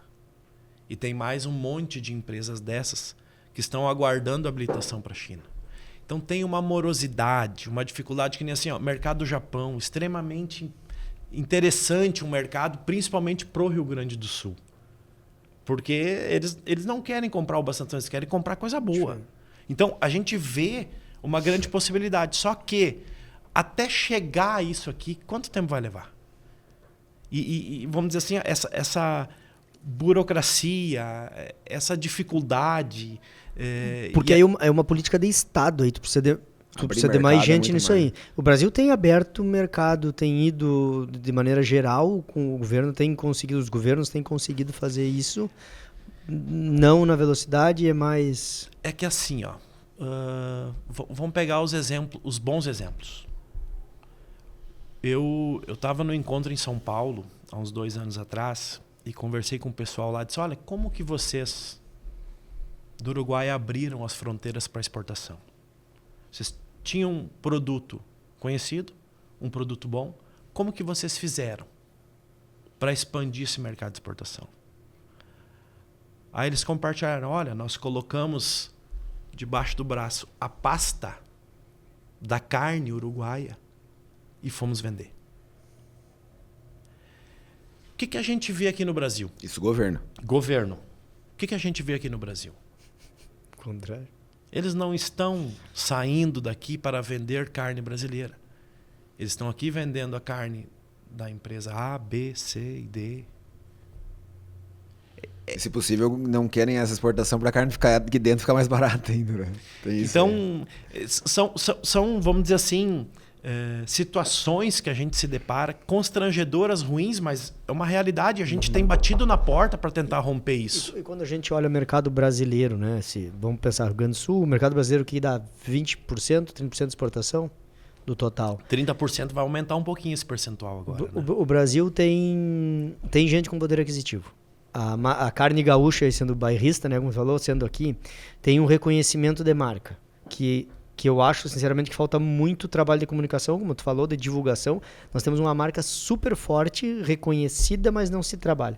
E tem mais um monte de empresas dessas que estão aguardando habilitação para a China. Então tem uma morosidade, uma dificuldade que nem assim, ó, mercado do Japão, extremamente interessante um mercado, principalmente para o Rio Grande do Sul. Porque eles não querem comprar o bastantão, eles querem comprar coisa boa. Sim. Então a gente vê uma grande possibilidade. Só que até chegar a isso aqui, quanto tempo vai levar? E vamos dizer assim, essa burocracia, essa dificuldade... Porque aí é uma política de Estado, aí tu precisa de mais gente nisso aí. O Brasil tem aberto o mercado, tem ido de maneira geral, com o governo os governos têm conseguido fazer isso, não na velocidade, é mais... É que assim, ó, vamos pegar os bons exemplos. Eu estava no encontro em São Paulo, há uns 2 anos atrás, e conversei com o pessoal lá e disse, olha, como que vocês do Uruguai abriram as fronteiras para exportação? Vocês tinham um produto conhecido, um produto bom, como que vocês fizeram para expandir esse mercado de exportação? Aí eles compartilharam, olha, nós colocamos debaixo do braço a pasta da carne uruguaia e fomos vender. O que a gente vê aqui no Brasil? Isso, governo. Governo. O que a gente vê aqui no Brasil? Contrário. Eles não estão saindo daqui para vender carne brasileira. Eles estão aqui vendendo a carne da empresa A, B, C e D. Se possível, não querem essa exportação para a carne ficar aqui dentro ficar mais barata ainda. Né? Tem isso, então, são, vamos dizer assim, situações que a gente se depara, constrangedoras, ruins, mas é uma realidade. A gente tem batido na porta para tentar romper isso. E quando a gente olha o mercado brasileiro, né? Vamos pensar Rio Grande do Sul, o mercado brasileiro que dá 20%, 30% de exportação do total. 30% vai aumentar um pouquinho esse percentual agora. O Brasil tem gente com poder aquisitivo. A carne gaúcha, sendo bairrista, né, como você falou, sendo aqui, tem um reconhecimento de marca, que eu acho, sinceramente, que falta muito trabalho de comunicação, como tu falou, de divulgação. Nós temos uma marca super forte, reconhecida, mas não se trabalha.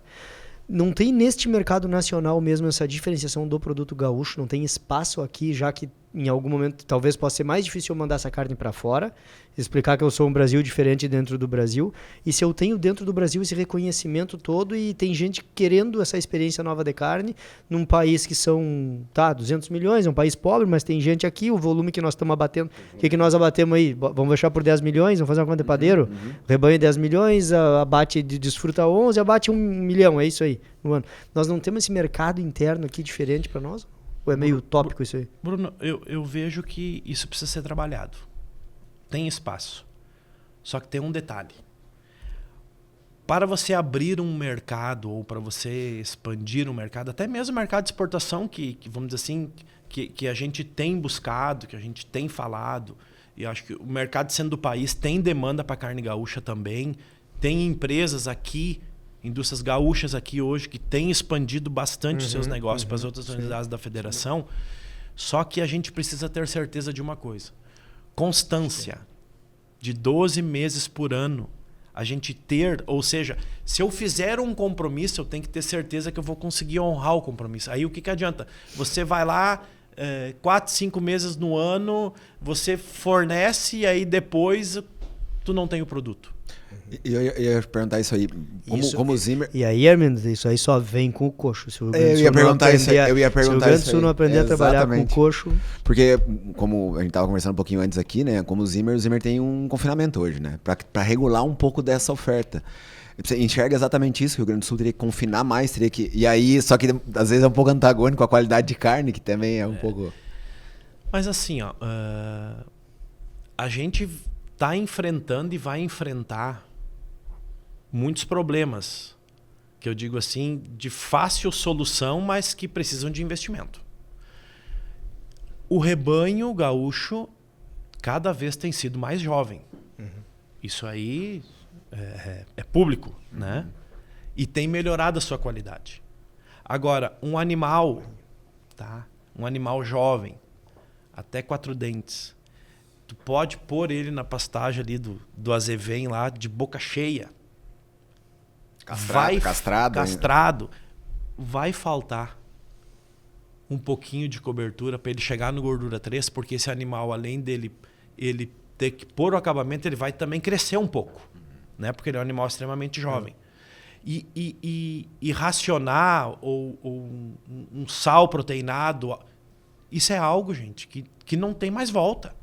Não tem neste mercado nacional mesmo essa diferenciação do produto gaúcho, não tem espaço aqui, já que em algum momento talvez possa ser mais difícil eu mandar essa carne para fora, explicar que eu sou um Brasil diferente dentro do Brasil, e se eu tenho dentro do Brasil esse reconhecimento todo e tem gente querendo essa experiência nova de carne, num país que são 200 milhões, é um país pobre, mas tem gente aqui, o volume que nós estamos abatendo, o que nós abatemos aí? Vamos fechar por 10 milhões, vamos fazer uma conta de padeiro? Rebanho 10 milhões, abate de desfruta 11, abate 1 milhão, é isso aí, no ano. Nós não temos esse mercado interno aqui diferente para nós? Ou é meio utópico isso aí? Bruno, eu vejo que isso precisa ser trabalhado. Tem espaço. Só que tem um detalhe. Para você abrir um mercado ou para você expandir um mercado, até mesmo o mercado de exportação, que vamos dizer assim, que a gente tem buscado, que a gente tem falado, e acho que o mercado sendo do país tem demanda para carne gaúcha também. Tem empresas aqui, indústrias gaúchas aqui hoje, que têm expandido bastante os seus negócios para as outras unidades da federação. Só que a gente precisa ter certeza de uma coisa. Constância. De 12 meses por ano. A gente ter, ou seja, se eu fizer um compromisso, eu tenho que ter certeza que eu vou conseguir honrar o compromisso. Aí o que adianta? Você vai lá, 4, 5 meses no ano, você fornece e aí depois tu não tem o produto. Eu ia perguntar isso aí, como o Zimmer... E aí, Armindo, isso aí só vem com o coxo. Se o eu ia perguntar isso aí. Se o Rio Grande do Sul não aprender a trabalhar com o coxo... Porque, como a gente estava conversando um pouquinho antes aqui, né? Como o Zimmer tem um confinamento hoje, né? Para regular um pouco dessa oferta. Você enxerga exatamente isso, que o Rio Grande do Sul teria que confinar mais, teria que... E aí, só que às vezes é um pouco antagônico com a qualidade de carne, que também é um pouco... Mas assim, ó, a gente está enfrentando e vai enfrentar muitos problemas, que eu digo assim, de fácil solução, mas que precisam de investimento. O rebanho gaúcho cada vez tem sido mais jovem. Isso aí é público, né? E tem melhorado a sua qualidade. Agora, um animal, tá? Um animal jovem, até 4 dentes, tu pode pôr ele na pastagem ali do azevém lá, de boca cheia. Castrado. Vai faltar um pouquinho de cobertura para ele chegar no gordura 3, porque esse animal, além dele ele ter que pôr o acabamento, ele vai também crescer um pouco, né? Porque ele é um animal extremamente jovem. E racionar ou um sal proteinado, isso é algo, gente, que não tem mais volta.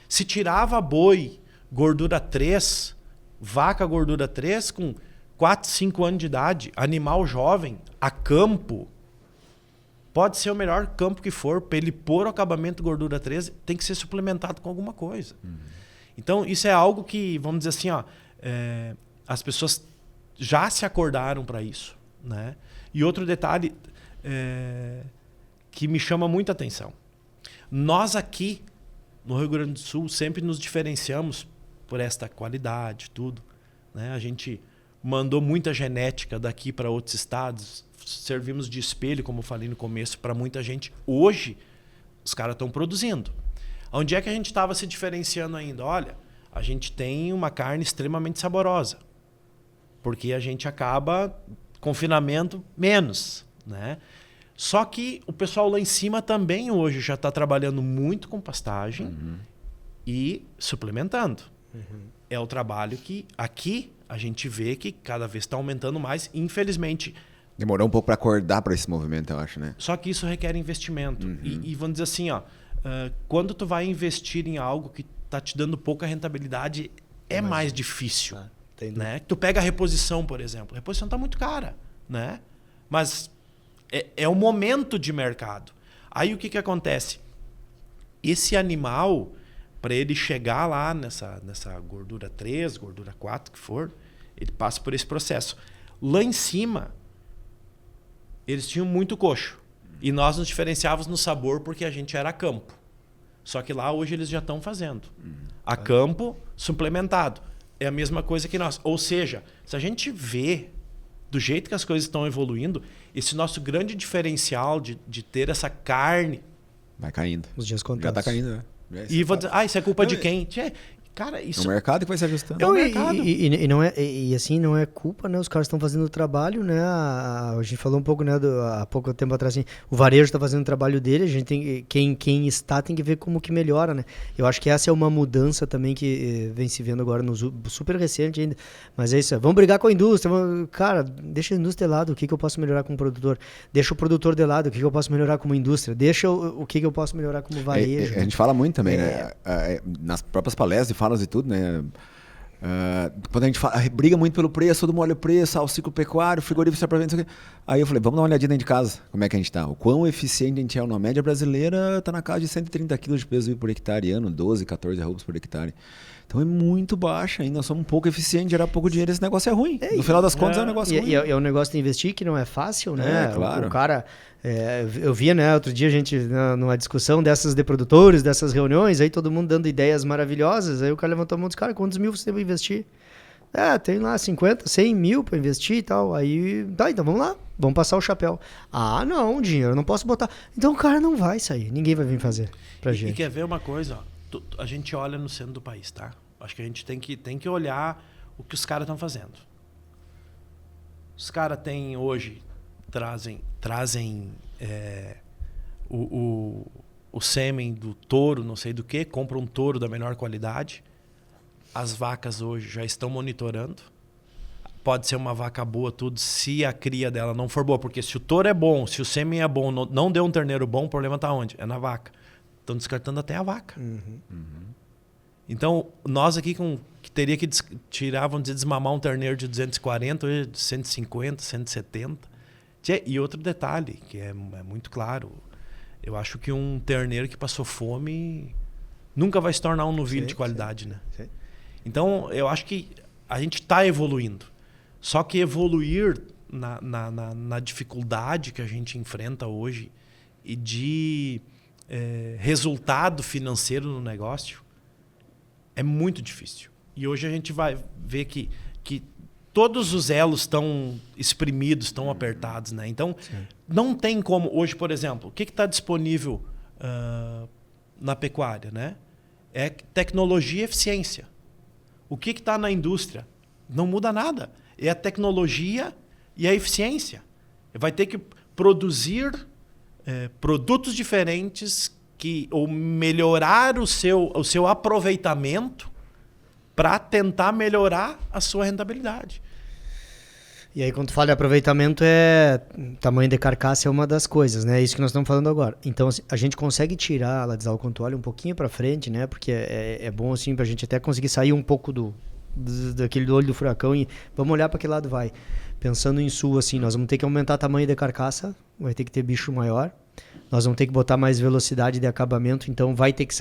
Se tirava boi gordura 3, vaca gordura 3 com 4, 5 anos de idade, animal jovem, a campo, pode ser o melhor campo que for, para ele pôr o acabamento gordura 13, tem que ser suplementado com alguma coisa. Então, isso é algo que, vamos dizer assim, as pessoas já se acordaram para isso, né? E outro detalhe que me chama muita atenção. Nós aqui, no Rio Grande do Sul, sempre nos diferenciamos por esta qualidade, tudo, né? A gente mandou muita genética daqui para outros estados, servimos de espelho, como eu falei no começo, para muita gente. Hoje, os caras estão produzindo. Onde é que a gente estava se diferenciando ainda? Olha, a gente tem uma carne extremamente saborosa, porque a gente acaba confinamento menos, né? Só que o pessoal lá em cima também hoje já está trabalhando muito com pastagem e suplementando. É o trabalho que aqui a gente vê que cada vez está aumentando mais, infelizmente. Demorou um pouco para acordar para esse movimento, eu acho, né? Só que isso requer investimento. E vamos dizer assim, quando tu vai investir em algo que está te dando pouca rentabilidade, é mais difícil. Né? Tu pega a reposição, por exemplo. A reposição está muito cara, né? Mas é o momento de mercado. Aí o que acontece? Esse animal, para ele chegar lá nessa gordura 3, gordura 4, que for, ele passa por esse processo. Lá em cima, eles tinham muito coxo. E nós nos diferenciávamos no sabor porque a gente era a campo. Só que lá hoje eles já estão fazendo. A campo suplementado. É a mesma coisa que nós. Ou seja, se a gente vê do jeito que as coisas estão evoluindo, esse nosso grande diferencial de ter essa carne... Vai caindo. Os dias contados. Já está caindo, né? E vou dizer, isso é culpa de quem? Cara, isso... É o mercado que vai se ajustando. É o mercado. E não é, e assim, não é culpa, né? Os caras estão fazendo o trabalho, né? A gente falou um pouco, né? Há pouco tempo atrás, assim, o varejo está fazendo o trabalho dele, a gente tem, quem está tem que ver como que melhora, né? Eu acho que essa é uma mudança também que vem se vendo agora, super recente ainda. Mas é isso, vamos brigar com a indústria. Cara, deixa a indústria de lado, o que eu posso melhorar como produtor? Deixa o produtor de lado, o que eu posso melhorar como indústria? Deixa o que eu posso melhorar como varejo. A gente fala muito também, né? Nas próprias palestras falas e tudo, né? Quando a gente briga muito pelo preço, todo mundo olha o preço, o ciclo pecuário, frigorífico, para vender. Aí eu falei, vamos dar uma olhadinha dentro de casa, como é que a gente tá. O quão eficiente a gente é. Na média brasileira tá na casa de 130 quilos de peso por hectare ano, 12, 14 arrobas por hectare. Então é muito baixa, ainda somos um pouco eficientes, gerar pouco dinheiro, esse negócio é ruim. No final das contas é um negócio ruim. É um negócio de investir que não é fácil, né? Claro. O cara... eu via, né, outro dia a gente, numa discussão dessas de produtores, dessas reuniões, aí todo mundo dando ideias maravilhosas, aí o cara levantou a mão e disse, cara, quantos mil você vai investir? Tem lá 50, 100 mil para investir e tal. Aí, então vamos lá, vamos passar o chapéu. Não, dinheiro eu não posso botar. Então o cara não vai sair, ninguém vai vir fazer pra gente. E quer ver uma coisa, a gente olha no centro do país, tá? Acho que a gente tem que olhar o que os caras estão fazendo. Os caras têm hoje, trazem o sêmen do touro, não sei do que, compram um touro da menor qualidade. As vacas hoje já estão monitorando. Pode ser uma vaca boa, tudo, se a cria dela não for boa. Porque se o touro é bom, se o sêmen é bom, não deu um terneiro bom, o problema está onde? É na vaca. Estão descartando até a vaca. Então, nós aqui que teria que tirar, vamos dizer, desmamar um terneiro de 240, hoje de 150, 170. E outro detalhe, que é muito claro, eu acho que um terneiro que passou fome nunca vai se tornar um novilho de qualidade, né? Sim. Então, eu acho que a gente está evoluindo. Só que evoluir na dificuldade que a gente enfrenta hoje e de resultado financeiro no negócio, é muito difícil. E hoje a gente vai ver que todos os elos estão exprimidos, estão apertados, né? Então, não tem como... Hoje, por exemplo, o que está disponível na pecuária, né? É tecnologia e eficiência. O que está na indústria? Não muda nada. É a tecnologia e a eficiência. Vai ter que produzir produtos diferentes ou melhorar o seu aproveitamento para tentar melhorar a sua rentabilidade. E aí, quando tu fala de aproveitamento, tamanho de carcaça é uma das coisas, né? É isso que nós estamos falando agora. Então, assim, a gente consegue tirar, Ladislau, quando tu olha um pouquinho para frente, né? Porque é bom, assim, para a gente até conseguir sair um pouco daquele olho do furacão e vamos olhar para que lado vai. Pensando em sul, assim, nós vamos ter que aumentar o tamanho da carcaça, vai ter que ter bicho maior, nós vamos ter que botar mais velocidade de acabamento, então vai ter que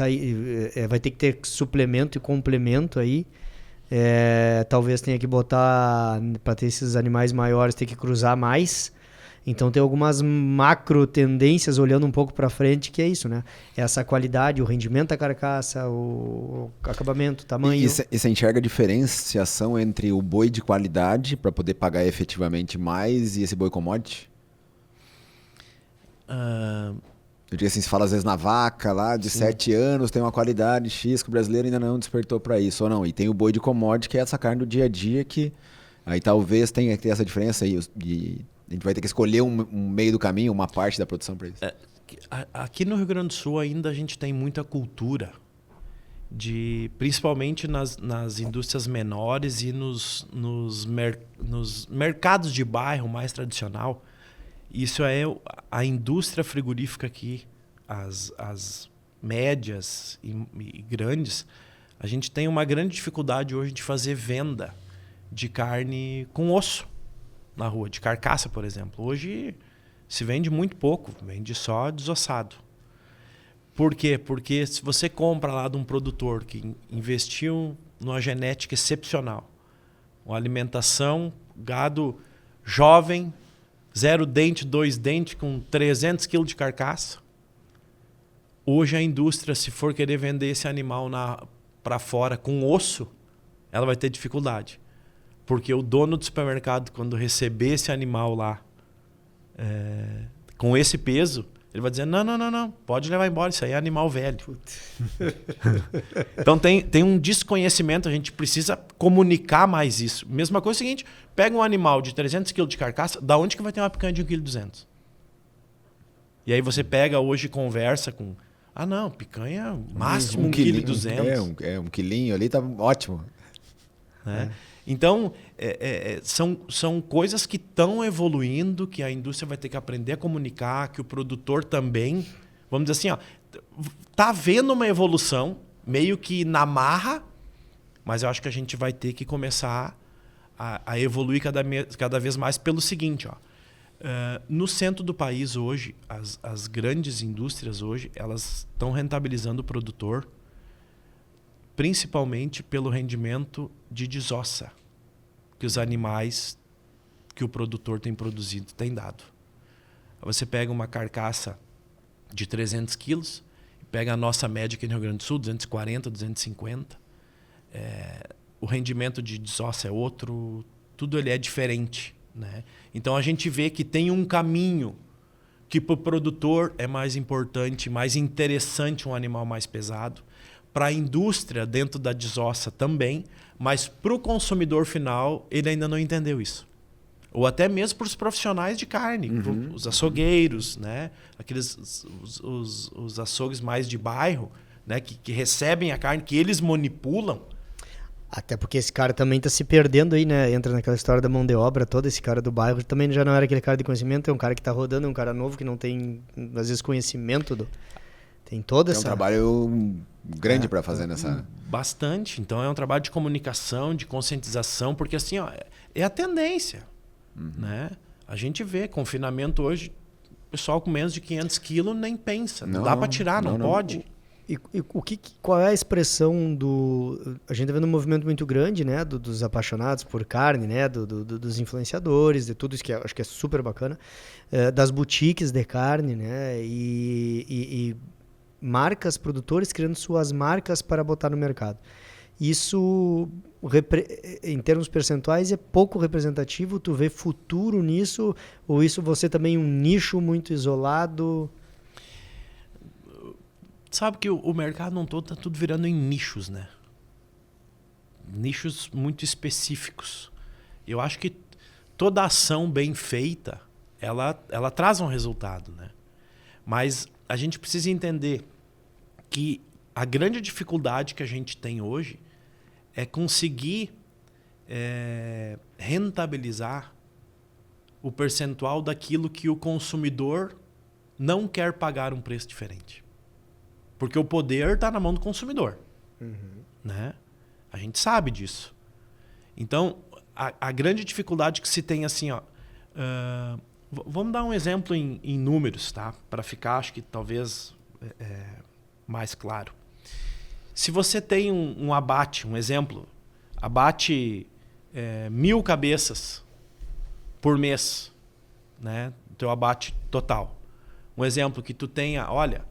vai ter que ter suplemento e complemento aí. Talvez tenha que botar, para ter esses animais maiores, ter que cruzar mais. Então tem algumas macro tendências olhando um pouco para frente, que é isso, né? Essa qualidade, o rendimento da carcaça, o acabamento, o tamanho. E você enxerga a diferenciação entre o boi de qualidade, para poder pagar efetivamente mais, e esse boi commodity? Eu digo assim, se fala às vezes na vaca lá de 7 anos, tem uma qualidade X que o brasileiro ainda não despertou para isso, ou não. E tem o boi de commodity, que é essa carne do dia a dia, que aí talvez tenha que ter essa diferença aí. E a gente vai ter que escolher um meio do caminho, uma parte da produção para isso. Aqui no Rio Grande do Sul ainda a gente tem muita cultura, principalmente nas indústrias menores e nos mercados de bairro mais tradicional. Isso é a indústria frigorífica aqui, as médias e grandes. A gente tem uma grande dificuldade hoje de fazer venda de carne com osso na rua, de carcaça, por exemplo. Hoje se vende muito pouco, vende só desossado. Por quê? Porque se você compra lá de um produtor que investiu numa genética excepcional, uma alimentação, gado jovem, 0 dente, 2 dentes, com 300 quilos de carcaça. Hoje a indústria, se for querer vender esse animal para fora com osso, ela vai ter dificuldade. Porque o dono do supermercado, quando receber esse animal lá com esse peso, ele vai dizer, não, pode levar embora, isso aí é animal velho. Então tem um desconhecimento, a gente precisa comunicar mais isso. Mesma coisa é o seguinte, pega um animal de 300 kg de carcaça, da onde que vai ter uma picanha de 1,2 kg? E aí você pega hoje e conversa com, não, picanha máximo 1,2 kg. Um quilinho ali tá ótimo. Né? Então, são coisas que estão evoluindo, que a indústria vai ter que aprender a comunicar, que o produtor também, vamos dizer assim, tá havendo uma evolução, meio que na marra, mas eu acho que a gente vai ter que começar a evoluir cada vez mais pelo seguinte, no centro do país hoje, as grandes indústrias hoje, elas estão rentabilizando o produtor, principalmente pelo rendimento de desossa que os animais que o produtor tem produzido têm dado. Você pega uma carcaça de 300 quilos, pega a nossa média aqui no Rio Grande do Sul, 240, 250. O rendimento de desossa é outro, tudo ele é diferente. Né? Então a gente vê que tem um caminho que para o produtor é mais importante, mais interessante um animal mais pesado. Para a indústria, dentro da desossa também, mas para o consumidor final, ele ainda não entendeu isso. Ou até mesmo para os profissionais de carne, os açougueiros, né? Aqueles, os açougues mais de bairro, né? que recebem a carne, que eles manipulam. Até porque esse cara também está se perdendo aí, né? Entra naquela história da mão de obra toda, esse cara do bairro também já não era aquele cara de conhecimento, é um cara que está rodando, é um cara novo que não tem, às vezes, conhecimento Tem toda essa... É um trabalho grande para fazer nessa... Bastante. Então é um trabalho de comunicação, de conscientização, porque assim, é a tendência. Né? A gente vê confinamento hoje, o pessoal com menos de 500 quilos nem pensa. Não dá para tirar, não pode. E qual é a expressão do... A gente está vendo um movimento muito grande, né? Dos apaixonados por carne, né? Dos influenciadores, de tudo isso que acho que é super bacana. Das boutiques de carne, né? E marcas, produtores criando suas marcas para botar no mercado. Isso, em termos percentuais, é pouco representativo? Tu vê futuro nisso? Ou isso você também um nicho muito isolado? Sabe que o mercado não todo está tudo virando em nichos, né? Nichos muito específicos. Eu acho que toda ação bem feita, ela traz um resultado, né? Mas a gente precisa entender que a grande dificuldade que a gente tem hoje é conseguir rentabilizar o percentual daquilo que o consumidor não quer pagar um preço diferente. Porque o poder está na mão do consumidor. Né? A gente sabe disso. Então, a grande dificuldade que se tem assim, ó, vamos dar um exemplo em números, tá? Para ficar, acho que talvez mais claro. Se você tem um abate, um exemplo, abate 1.000 cabeças por mês, né? Teu abate total. Um exemplo que tu tenha, olha,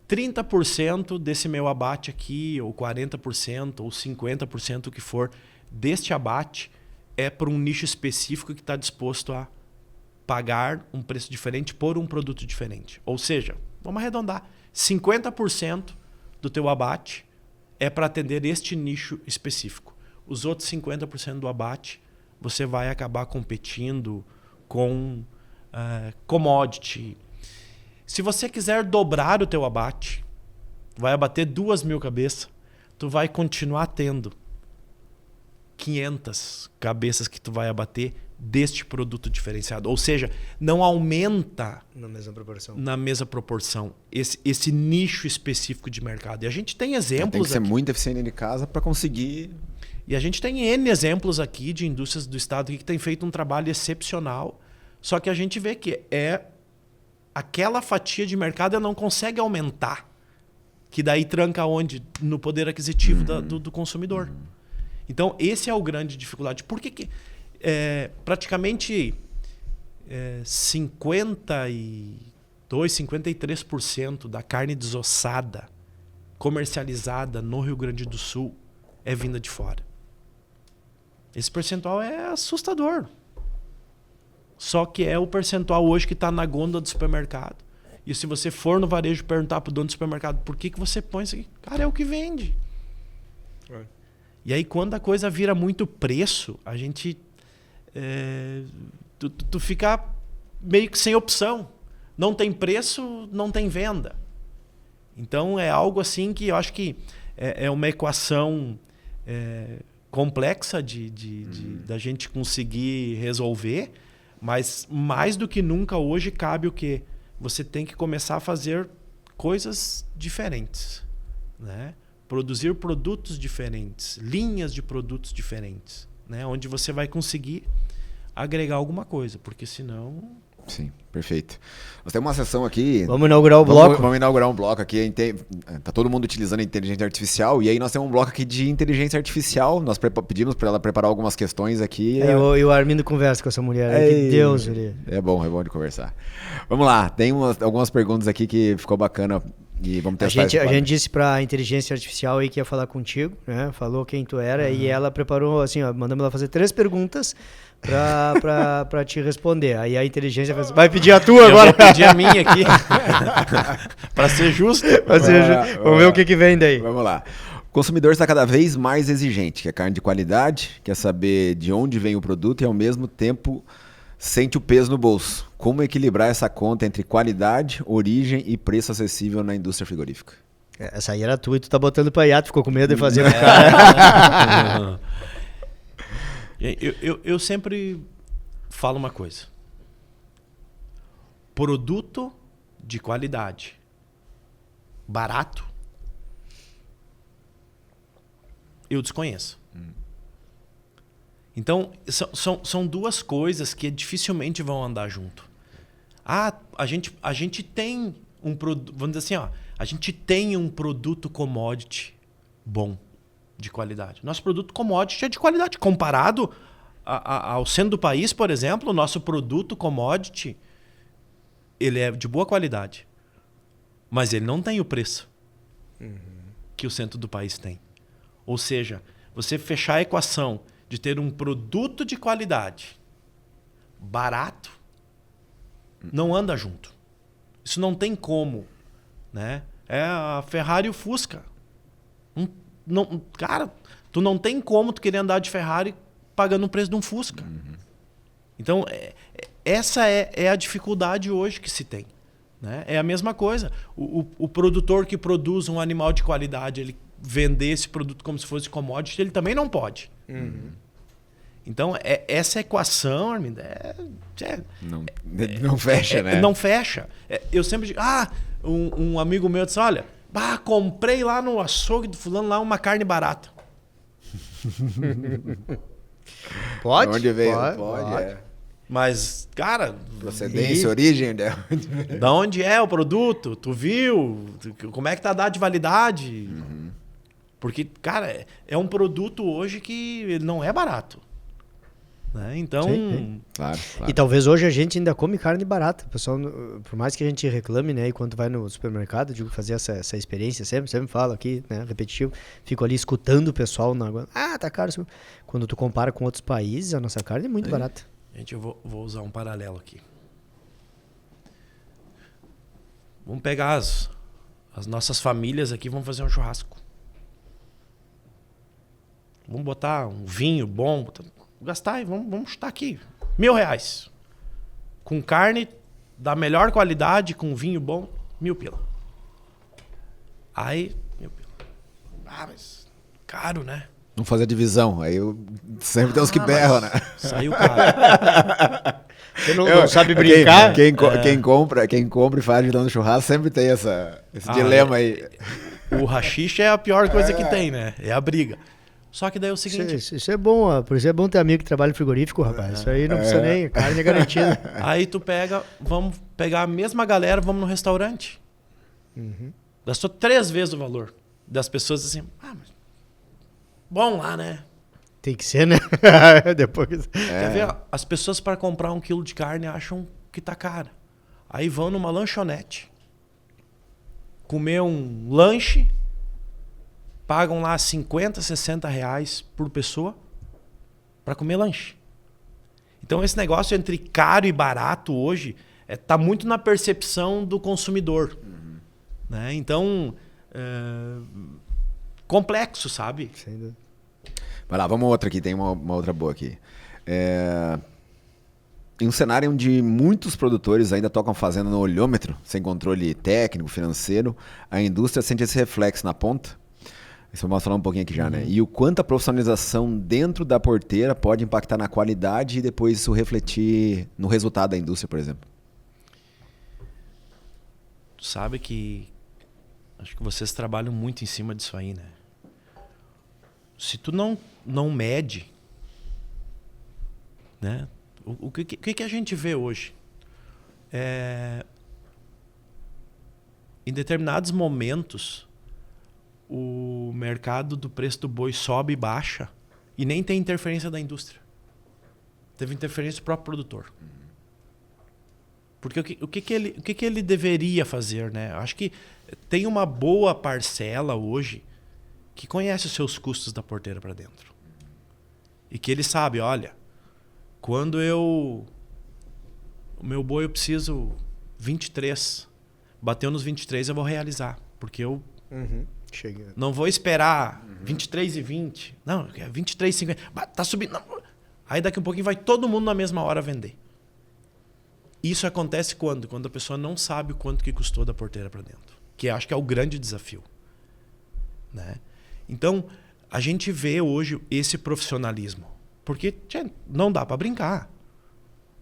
30% desse meu abate aqui, ou 40%, ou 50%, o que for, deste abate é para um nicho específico que está disposto a pagar um preço diferente por um produto diferente. Ou seja, vamos arredondar, 50% do teu abate é para atender este nicho específico. Os outros 50% do abate, você vai acabar competindo com commodity. Se você quiser dobrar o teu abate, vai abater 2.000 cabeças, tu vai continuar tendo 500 cabeças que tu vai abater deste produto diferenciado. Ou seja, não aumenta na mesma proporção esse nicho específico de mercado. E a gente tem exemplos tem que ser aqui. muito eficiente de casa para conseguir... E a gente tem N exemplos aqui de indústrias do estado que tem feito um trabalho excepcional, só que a gente vê que aquela fatia de mercado ela não consegue aumentar, que daí tranca onde? No poder aquisitivo do consumidor. Então, esse é o grande dificuldade. Por que praticamente 52%, 53% da carne desossada comercializada no Rio Grande do Sul é vinda de fora? Esse percentual é assustador. Só que é o percentual hoje que está na gôndola do supermercado. E se você for no varejo perguntar para o dono do supermercado por que você põe isso aqui? Cara, é o que vende. E aí quando a coisa vira muito preço, a gente... Tu fica meio que sem opção. Não tem preço, não tem venda. Então é algo assim que eu acho que é uma equação complexa da gente conseguir resolver, mas mais do que nunca hoje cabe o quê? Você tem que começar a fazer coisas diferentes, né? Produzir produtos diferentes, linhas de produtos diferentes, né? Onde você vai conseguir agregar alguma coisa, porque senão... Sim, perfeito. Nós temos uma sessão aqui... Vamos inaugurar o bloco? Vamos inaugurar um bloco aqui. Tá todo mundo utilizando inteligência artificial e aí nós temos um bloco aqui de inteligência artificial. Nós pedimos para ela preparar algumas questões aqui. E o Armindo conversa com essa mulher. Que Deus, é bom de conversar. Vamos lá, tem algumas perguntas aqui que ficou bacana e vamos testar. A gente disse para a inteligência artificial aí que ia falar contigo, né? Falou quem tu era e ela preparou assim, ó, mandamos ela fazer 3 perguntas pra te responder. Aí a inteligência vai pedir a tua agora. Eu vou pedir a minha aqui. Pra ser justo. Vamos ver o que vem daí. Vamos lá. O consumidor está cada vez mais exigente. Quer carne de qualidade, quer saber de onde vem o produto e ao mesmo tempo sente o peso no bolso. Como equilibrar essa conta entre qualidade, origem e preço acessível na indústria frigorífica? Essa aí era tua e tu tá botando pra hiato, ficou com medo de fazer o cara. Eu sempre falo uma coisa. Produto de qualidade, barato, eu desconheço. Então, são duas coisas que dificilmente vão andar junto. A gente tem um produto, vamos dizer assim, ó, a gente tem um produto commodity bom, de qualidade. Nosso produto commodity é de qualidade. Comparado ao centro do país, por exemplo, o nosso produto commodity, ele é de boa qualidade. Mas ele não tem o preço que o centro do país tem. Ou seja, você fechar a equação de ter um produto de qualidade barato, não anda junto. Isso não tem como, né? É a Ferrari e o Fusca. Cara, tu não tem como tu querer andar de Ferrari pagando o preço de um Fusca. Então, essa é a dificuldade hoje que se tem. Né? É a mesma coisa. O produtor que produz um animal de qualidade, ele vender esse produto como se fosse commodity, ele também não pode. Então, essa equação, Armindo, não fecha, né? Não fecha. Eu sempre digo, um amigo meu disse, olha, comprei lá no açougue do fulano lá uma carne barata. Pode? De onde veio? Pode. Mas, cara... Procedência, origem... Da onde é o produto? Tu viu? Como é que tá a data de validade? Porque, cara, é um produto hoje que ele não é barato. Né? Então... Sim. Claro. E talvez hoje a gente ainda come carne barata. O pessoal, por mais que a gente reclame, né? E quando vai no supermercado, digo, fazer essa experiência, sempre falo aqui, né? Repetitivo. Fico ali escutando o pessoal na... tá caro. Quando tu compara com outros países, a nossa carne é muito barata. Gente, eu vou usar um paralelo aqui. Vamos pegar as nossas famílias aqui, vamos fazer um churrasco. Vamos botar um vinho bom, gastar e vamos chutar aqui. R$1.000. Com carne da melhor qualidade, com vinho bom, 1.000 pila. Aí, 1.000 pila. Mas caro, né? Não fazer divisão. Aí sempre tem uns que berram, né? Saiu caro. Você não sabe brincar? Quem compra e faz divisão no churrasco sempre tem esse dilema aí. O haxixe é a pior coisa que tem, né? É a briga. Só que daí é o seguinte... Isso é bom, por isso é bom ter amigo que trabalha em frigorífico, rapaz. Isso aí não precisa nem, carne é garantida. Aí tu vamos pegar a mesma galera, vamos no restaurante. Gastou 3 vezes o valor. Das pessoas assim, mas bom lá, né? Tem que ser, né? Depois... Quer ver? As pessoas para comprar 1 quilo de carne acham que tá caro. Aí vão numa lanchonete, comer um lanche, pagam lá 50, 60 reais por pessoa para comer lanche. Então esse negócio entre caro e barato hoje tá muito na percepção do consumidor. Né? Então, complexo, sabe? Sem dúvida. Vai lá, vamos outra aqui, tem uma outra boa aqui. Em um cenário onde muitos produtores ainda tocam fazenda no olhômetro, sem controle técnico, financeiro, a indústria sente esse reflexo na ponta. Isso vamos falar um pouquinho aqui já, né? E o quanto a profissionalização dentro da porteira pode impactar na qualidade e depois isso refletir no resultado da indústria, por exemplo. Tu sabe que acho que vocês trabalham muito em cima disso aí, né? Se tu não mede, né? O que a gente vê hoje? Em determinados momentos, o mercado do preço do boi sobe e baixa e nem tem interferência da indústria. Teve interferência do próprio produtor. Porque o que ele deveria fazer, né? Acho que tem uma boa parcela hoje que conhece os seus custos da porteira para dentro. E que ele sabe, olha, quando o meu boi eu preciso 23, bateu nos 23 eu vou realizar, porque eu não vou esperar 23,20, não, é 23,50, tá subindo, não. Aí daqui um pouquinho vai todo mundo na mesma hora vender. Isso acontece quando a pessoa não sabe o quanto que custou da porteira para dentro, que acho que é o grande desafio, né? Então, a gente vê hoje esse profissionalismo, porque não dá para brincar.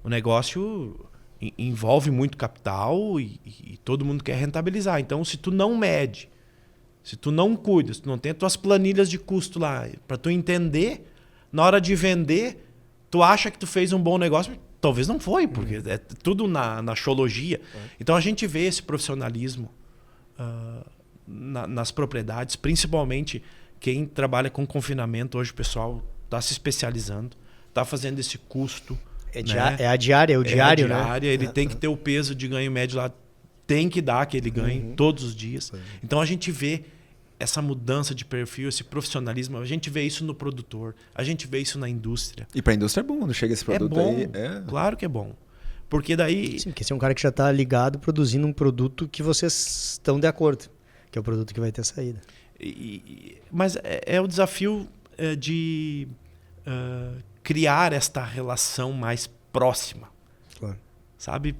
O negócio envolve muito capital e todo mundo quer rentabilizar. Então, se tu não mede, se tu não cuida, se tu não tem as tuas planilhas de custo lá, para tu entender, na hora de vender, tu acha que tu fez um bom negócio, talvez não foi, porque é tudo na xologia. Então, a gente vê esse profissionalismo nas propriedades, principalmente quem trabalha com confinamento. Hoje o pessoal está se especializando, está fazendo esse custo. É a diária, o diário, né? Ele tem que ter o peso de ganho médio lá, tem que dar aquele ganho todos os dias. Então a gente vê essa mudança de perfil, esse profissionalismo, a gente vê isso no produtor, a gente vê isso na indústria. E para a indústria é bom quando chega esse produto bom, aí. Claro que é bom. Porque daí... Sim, porque esse é um cara que já está ligado produzindo um produto que vocês estão de acordo, que é o produto que vai ter saída. Mas é o desafio de criar esta relação mais próxima. Claro. Sabe?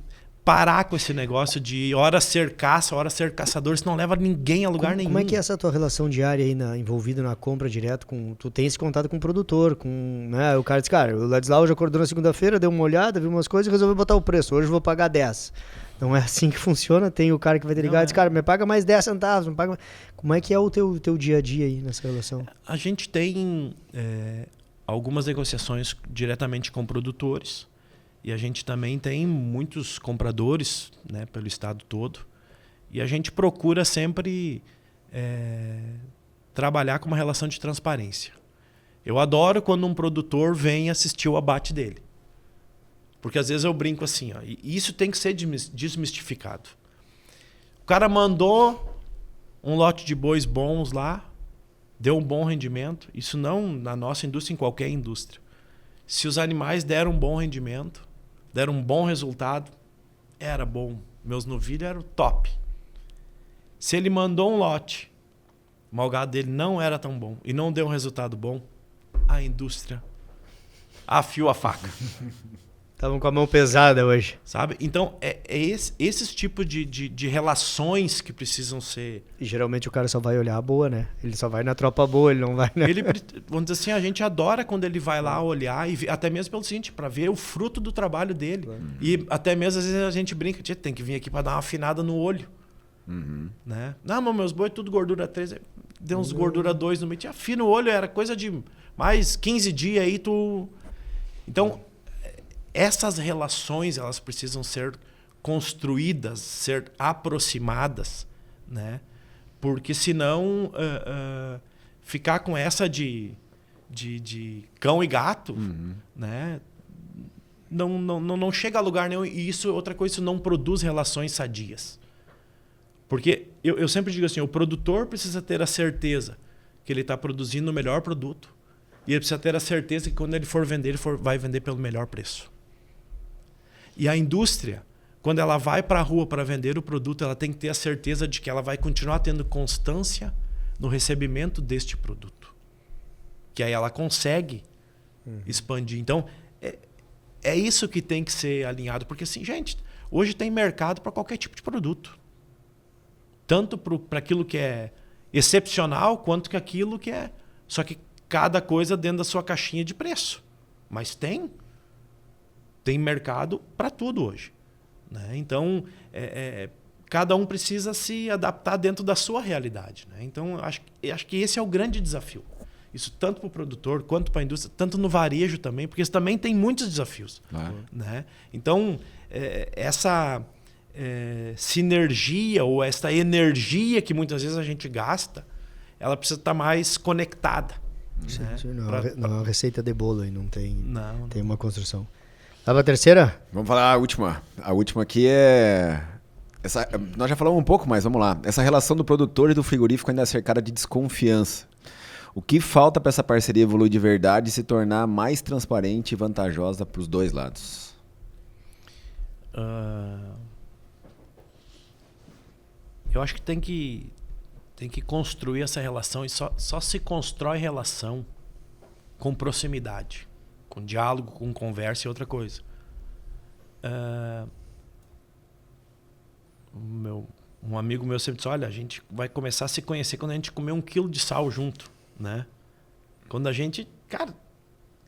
Parar com esse negócio de hora ser caça, hora ser caçador, isso não leva ninguém a lugar nenhum. Como é que é essa tua relação diária aí envolvida na compra direto com... Tu tem esse contato com o produtor, né? O cara diz, cara, o Ladislau hoje acordou na segunda-feira, deu uma olhada, viu umas coisas e resolveu botar o preço. Hoje eu vou pagar 10. Não é assim que funciona. Tem o cara que vai te ligar e diz, cara, me paga mais 10 centavos. Me paga mais... Como é que é o teu dia a dia aí nessa relação? A gente tem algumas negociações diretamente com produtores. E a gente também tem muitos compradores, né, pelo estado todo. E a gente procura sempre trabalhar com uma relação de transparência. Eu adoro quando um produtor vem assistir o abate dele. Porque às vezes eu brinco assim, ó, e isso tem que ser desmistificado. O cara mandou um lote de bois bons lá, deu um bom rendimento. Isso não na nossa indústria, em qualquer indústria. Se os animais deram um bom rendimento, deram um bom resultado, era bom. Meus novilhos eram top. Se ele mandou um lote, o malgado dele não era tão bom e não deu um resultado bom, a indústria afiou a faca. Estavam com a mão pesada hoje. Sabe? Então, esses tipos de relações que precisam ser... E geralmente o cara só vai olhar a boa, né? Ele só vai na tropa boa, ele não vai... Vamos dizer assim, a gente adora quando ele vai lá olhar, e até mesmo pelo seguinte, para ver o fruto do trabalho dele. E até mesmo, às vezes, a gente brinca, tem que vir aqui para dar uma afinada no olho. Né? Não, mas meus boi tudo gordura 3, deu uns gordura 2 no meio. Afina o olho, era coisa de mais 15 dias aí, tu... Então... Essas relações, elas precisam ser construídas, ser aproximadas, né? Porque senão ficar com essa de cão e gato, né? Não chega a lugar nenhum. E isso, outra coisa, isso não produz relações sadias. Porque eu sempre digo assim, o produtor precisa ter a certeza que ele está produzindo o melhor produto e ele precisa ter a certeza que quando ele for vender, ele vai vender pelo melhor preço. E a indústria, quando ela vai para a rua para vender o produto, ela tem que ter a certeza de que ela vai continuar tendo constância no recebimento deste produto. Que aí ela consegue expandir. Então, é isso que tem que ser alinhado. Porque assim, gente, hoje tem mercado para qualquer tipo de produto. Tanto para aquilo que é excepcional, quanto que aquilo que é... Só que cada coisa dentro da sua caixinha de preço. Mas tem mercado para tudo hoje. Né? Então, cada um precisa se adaptar dentro da sua realidade. Né? Então, acho que esse é o grande desafio. Isso tanto para o produtor, quanto para a indústria, tanto no varejo também, porque isso também tem muitos desafios. Né? Então, essa sinergia ou essa energia que muitas vezes a gente gasta, ela precisa estar mais conectada. Sim, né? sim, não é uma receita de bolo aí, não tem, não. Tem uma construção. Vai para a terceira? Vamos falar a última. A última aqui é... nós já falamos um pouco, mas vamos lá. Essa relação do produtor e do frigorífico ainda é cercada de desconfiança. O que falta para essa parceria evoluir de verdade e se tornar mais transparente e vantajosa para os dois lados? Eu acho que tem que construir essa relação, e só se constrói relação com proximidade. Com diálogo, com conversa e outra coisa. Um amigo meu sempre disse, olha, a gente vai começar a se conhecer quando a gente comer 1 quilo de sal junto. Né? Quando a gente, cara,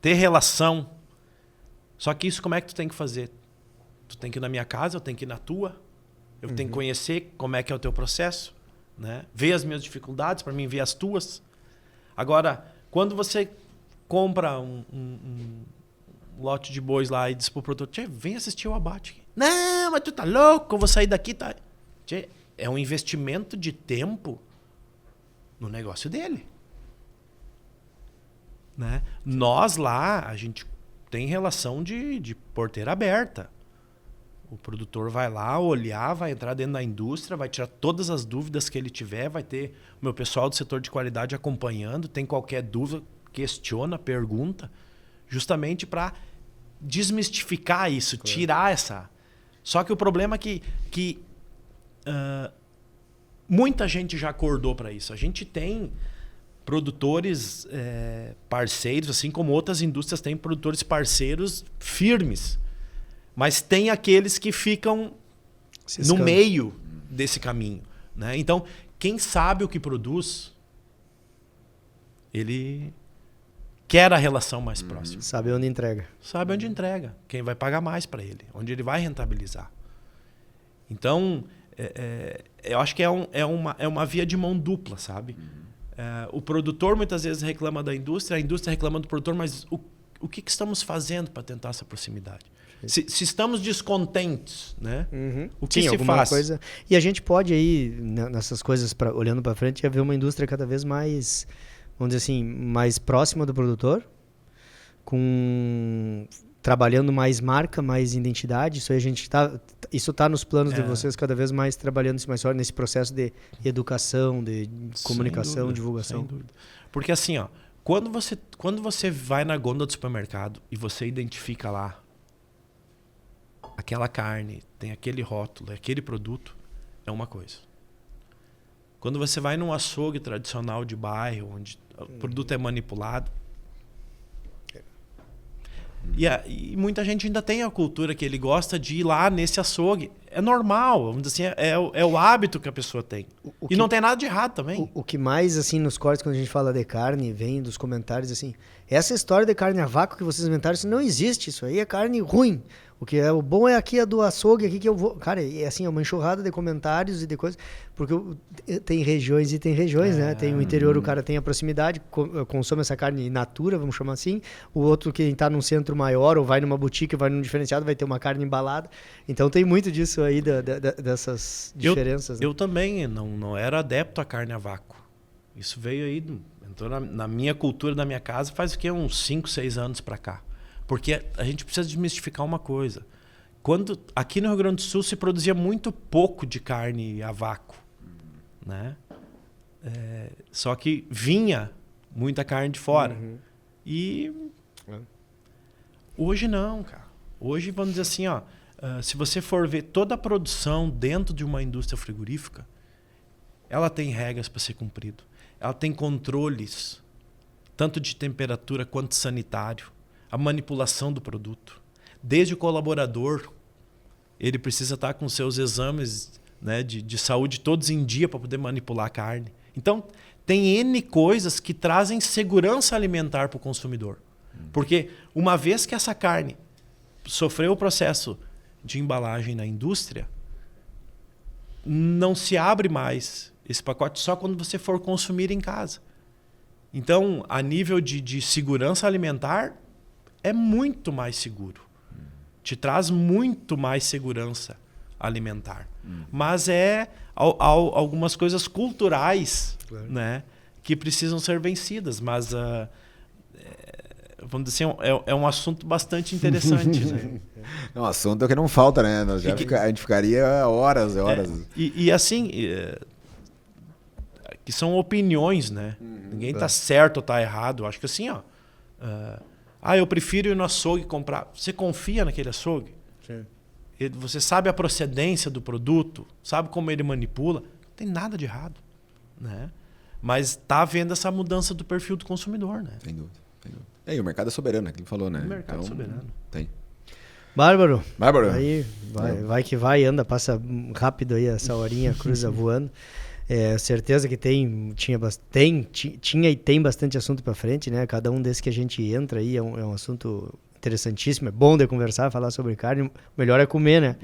ter relação. Só que isso como é que tu tem que fazer? Tu tem que ir na minha casa, eu tenho que ir na tua. Eu tenho que conhecer como é que é o teu processo. Né? Ver as minhas dificuldades, para mim ver as tuas. Agora, quando você compra um lote de bois lá e diz pro produtor, tchê, vem assistir o abate aqui. Não, mas tu tá louco, eu vou sair daqui. Tá... Tchê, é um investimento de tempo no negócio dele. Né? Nós lá, a gente tem relação de porteira aberta. O produtor vai lá olhar, vai entrar dentro da indústria, vai tirar todas as dúvidas que ele tiver, vai ter o meu pessoal do setor de qualidade acompanhando, tem qualquer dúvida, questiona, pergunta, justamente para desmistificar isso, tirar essa... Só que o problema é que muita gente já acordou para isso. A gente tem produtores parceiros, assim como outras indústrias têm produtores parceiros firmes. Mas tem aqueles que ficam no meio desse caminho, né? Então, quem sabe o que produz, ele quer a relação mais próxima. Sabe onde entrega. Sabe onde entrega. Quem vai pagar mais para ele. Onde ele vai rentabilizar. Então, eu acho que é uma via de mão dupla, sabe? O produtor muitas vezes reclama da indústria, a indústria reclama do produtor, mas o que estamos fazendo para tentar essa proximidade? Se estamos descontentes, né? O que se faz? Coisa... E a gente pode aí, nessas coisas, olhando para frente, ver uma indústria cada vez mais, vamos dizer assim, mais próxima do produtor, trabalhando mais marca, mais identidade. Isso aí isso está nos planos de vocês cada vez mais trabalhando mais forte nesse processo de educação, de comunicação, divulgação. Sem dúvida. Porque assim, ó, quando você vai na gôndola do supermercado e você identifica lá aquela carne, tem aquele rótulo, aquele produto, é uma coisa. Quando você vai num açougue tradicional de bairro, onde o produto é manipulado, e muita gente ainda tem a cultura que ele gosta de ir lá nesse açougue. É normal, vamos dizer assim, é o hábito que a pessoa tem. E não tem nada de errado também. O que mais, assim, nos cortes, quando a gente fala de carne, vem dos comentários, assim, essa história de carne a vácuo que vocês inventaram, isso não existe, isso aí é carne ruim. O bom é aqui a do açougue, aqui que eu vou... Cara, é assim, é uma enxurrada de comentários e de coisas, porque tem regiões e tem regiões, né? Tem o interior, o cara tem a proximidade, consome essa carne in natura, vamos chamar assim. O outro, quem tá num centro maior, ou vai numa boutique, vai num diferenciado, vai ter uma carne embalada. Então tem muito disso aí, dessas diferenças. Eu também não era adepto à carne a vácuo. Isso veio aí, entrou na minha cultura, da minha casa, faz o quê? Uns 5, 6 anos para cá. Porque a gente precisa desmistificar uma coisa. Aqui no Rio Grande do Sul se produzia muito pouco de carne a vácuo, né? Só que vinha muita carne de fora. E hoje não, cara. Hoje, vamos dizer assim, ó, se você for ver toda a produção dentro de uma indústria frigorífica, ela tem regras para ser cumprido. Ela tem controles, tanto de temperatura quanto sanitário. A manipulação do produto. Desde o colaborador, ele precisa estar com seus exames, né, de saúde todos em dia para poder manipular a carne. Então, tem N coisas que trazem segurança alimentar para o consumidor. Porque uma vez que essa carne sofreu o processo de embalagem na indústria, não se abre mais esse pacote só quando você for consumir em casa. Então, a nível de segurança alimentar, é muito mais seguro. Te traz muito mais segurança alimentar. Mas algumas coisas culturais, né, que precisam ser vencidas. Mas, vamos dizer assim, é um assunto bastante interessante. Né? É um assunto que não falta, né? A gente ficaria horas e horas. E assim, que são opiniões, né? Ninguém está certo ou está errado. Eu acho que assim, ó... eu prefiro ir no açougue comprar. Você confia naquele açougue? Sim. Você sabe a procedência do produto? Sabe como ele manipula? Não tem nada de errado, né? Mas está havendo essa mudança do perfil do consumidor, né? Sem dúvida. E o mercado é soberano, é que ele falou, né? O mercado é soberano. Tem. Bárbaro. Aí vai que vai, anda, passa rápido aí essa horinha, cruza voando. Certeza que tinha e tem bastante assunto para frente, né? Cada um desses que a gente entra aí é um assunto interessantíssimo, é bom de conversar, falar sobre carne. O melhor é comer, né?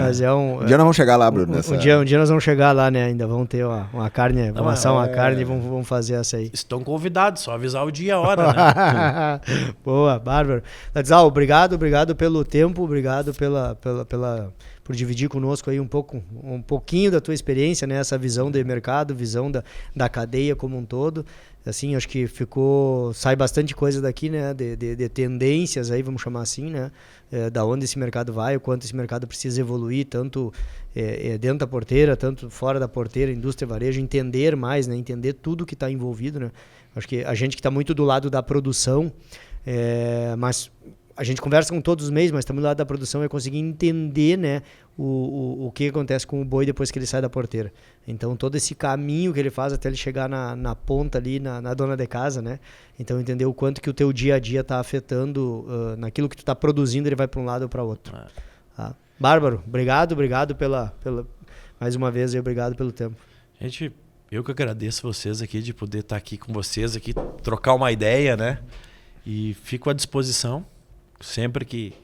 Mas um dia nós vamos chegar lá, Bruno. Um dia nós vamos chegar lá, né? Ainda vamos ter uma carne, vamos assar uma carne e vamos fazer essa aí. Estão convidados, só avisar o dia e a hora, né? Boa, Bárbaro. Ladzal, obrigado pelo tempo, obrigado dividir conosco aí um pouquinho da tua experiência, né? Essa visão de mercado, visão da cadeia como um todo. Assim, acho que sai bastante coisa daqui, né? De tendências aí, vamos chamar assim, né? Da onde esse mercado vai, o quanto esse mercado precisa evoluir, tanto dentro da porteira, tanto fora da porteira, indústria, varejo, entender mais, né? Entender tudo que está envolvido, né? Acho que a gente que está muito do lado da produção, mas a gente conversa com todos os meios, mas estamos do lado da produção é conseguir entender, né, o que acontece com o boi depois que ele sai da porteira. Então, todo esse caminho que ele faz até ele chegar na ponta ali, na dona de casa, né? Então, entender o quanto que o teu dia a dia está afetando naquilo que tu está produzindo, ele vai para um lado ou para outro. Tá? Bárbaro, obrigado mais uma vez, obrigado pelo tempo. Gente, eu que agradeço vocês aqui de poder estar aqui com vocês, aqui trocar uma ideia, né? E fico à disposição, sempre que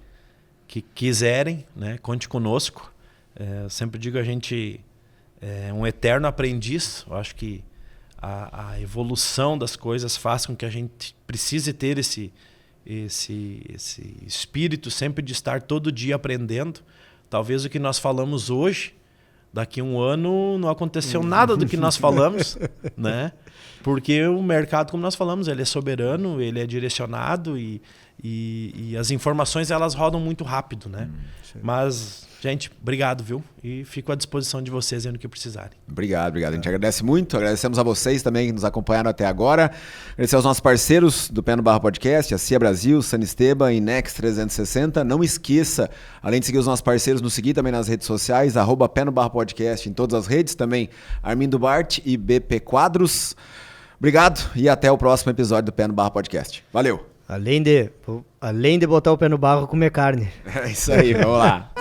quiserem, né? Conte conosco. Eu sempre digo, a gente é um eterno aprendiz. Eu acho que a evolução das coisas faz com que a gente precise ter esse espírito sempre de estar todo dia aprendendo. Talvez o que nós falamos hoje, daqui a um ano não aconteceu nada do que nós falamos, né? Porque o mercado, como nós falamos, ele é soberano, ele é direcionado e as informações elas rodam muito rápido, né? Mas, gente, obrigado, viu? E fico à disposição de vocês no que precisarem. Obrigado. A gente agradece muito. Agradecemos a vocês também que nos acompanharam até agora. Agradecer aos nossos parceiros do Pé no Barro Podcast, a CIA Brasil, San Esteban e Next 360. Não esqueça, além de seguir os nossos parceiros, nos seguir também nas redes sociais, @Pé no Barro Podcast em todas as redes, também Armindo Bart e BP Quadros. Obrigado e até o próximo episódio do Pé no Barro Podcast. Valeu! Além de botar o pé no barro, comer carne. É isso aí, vamos lá.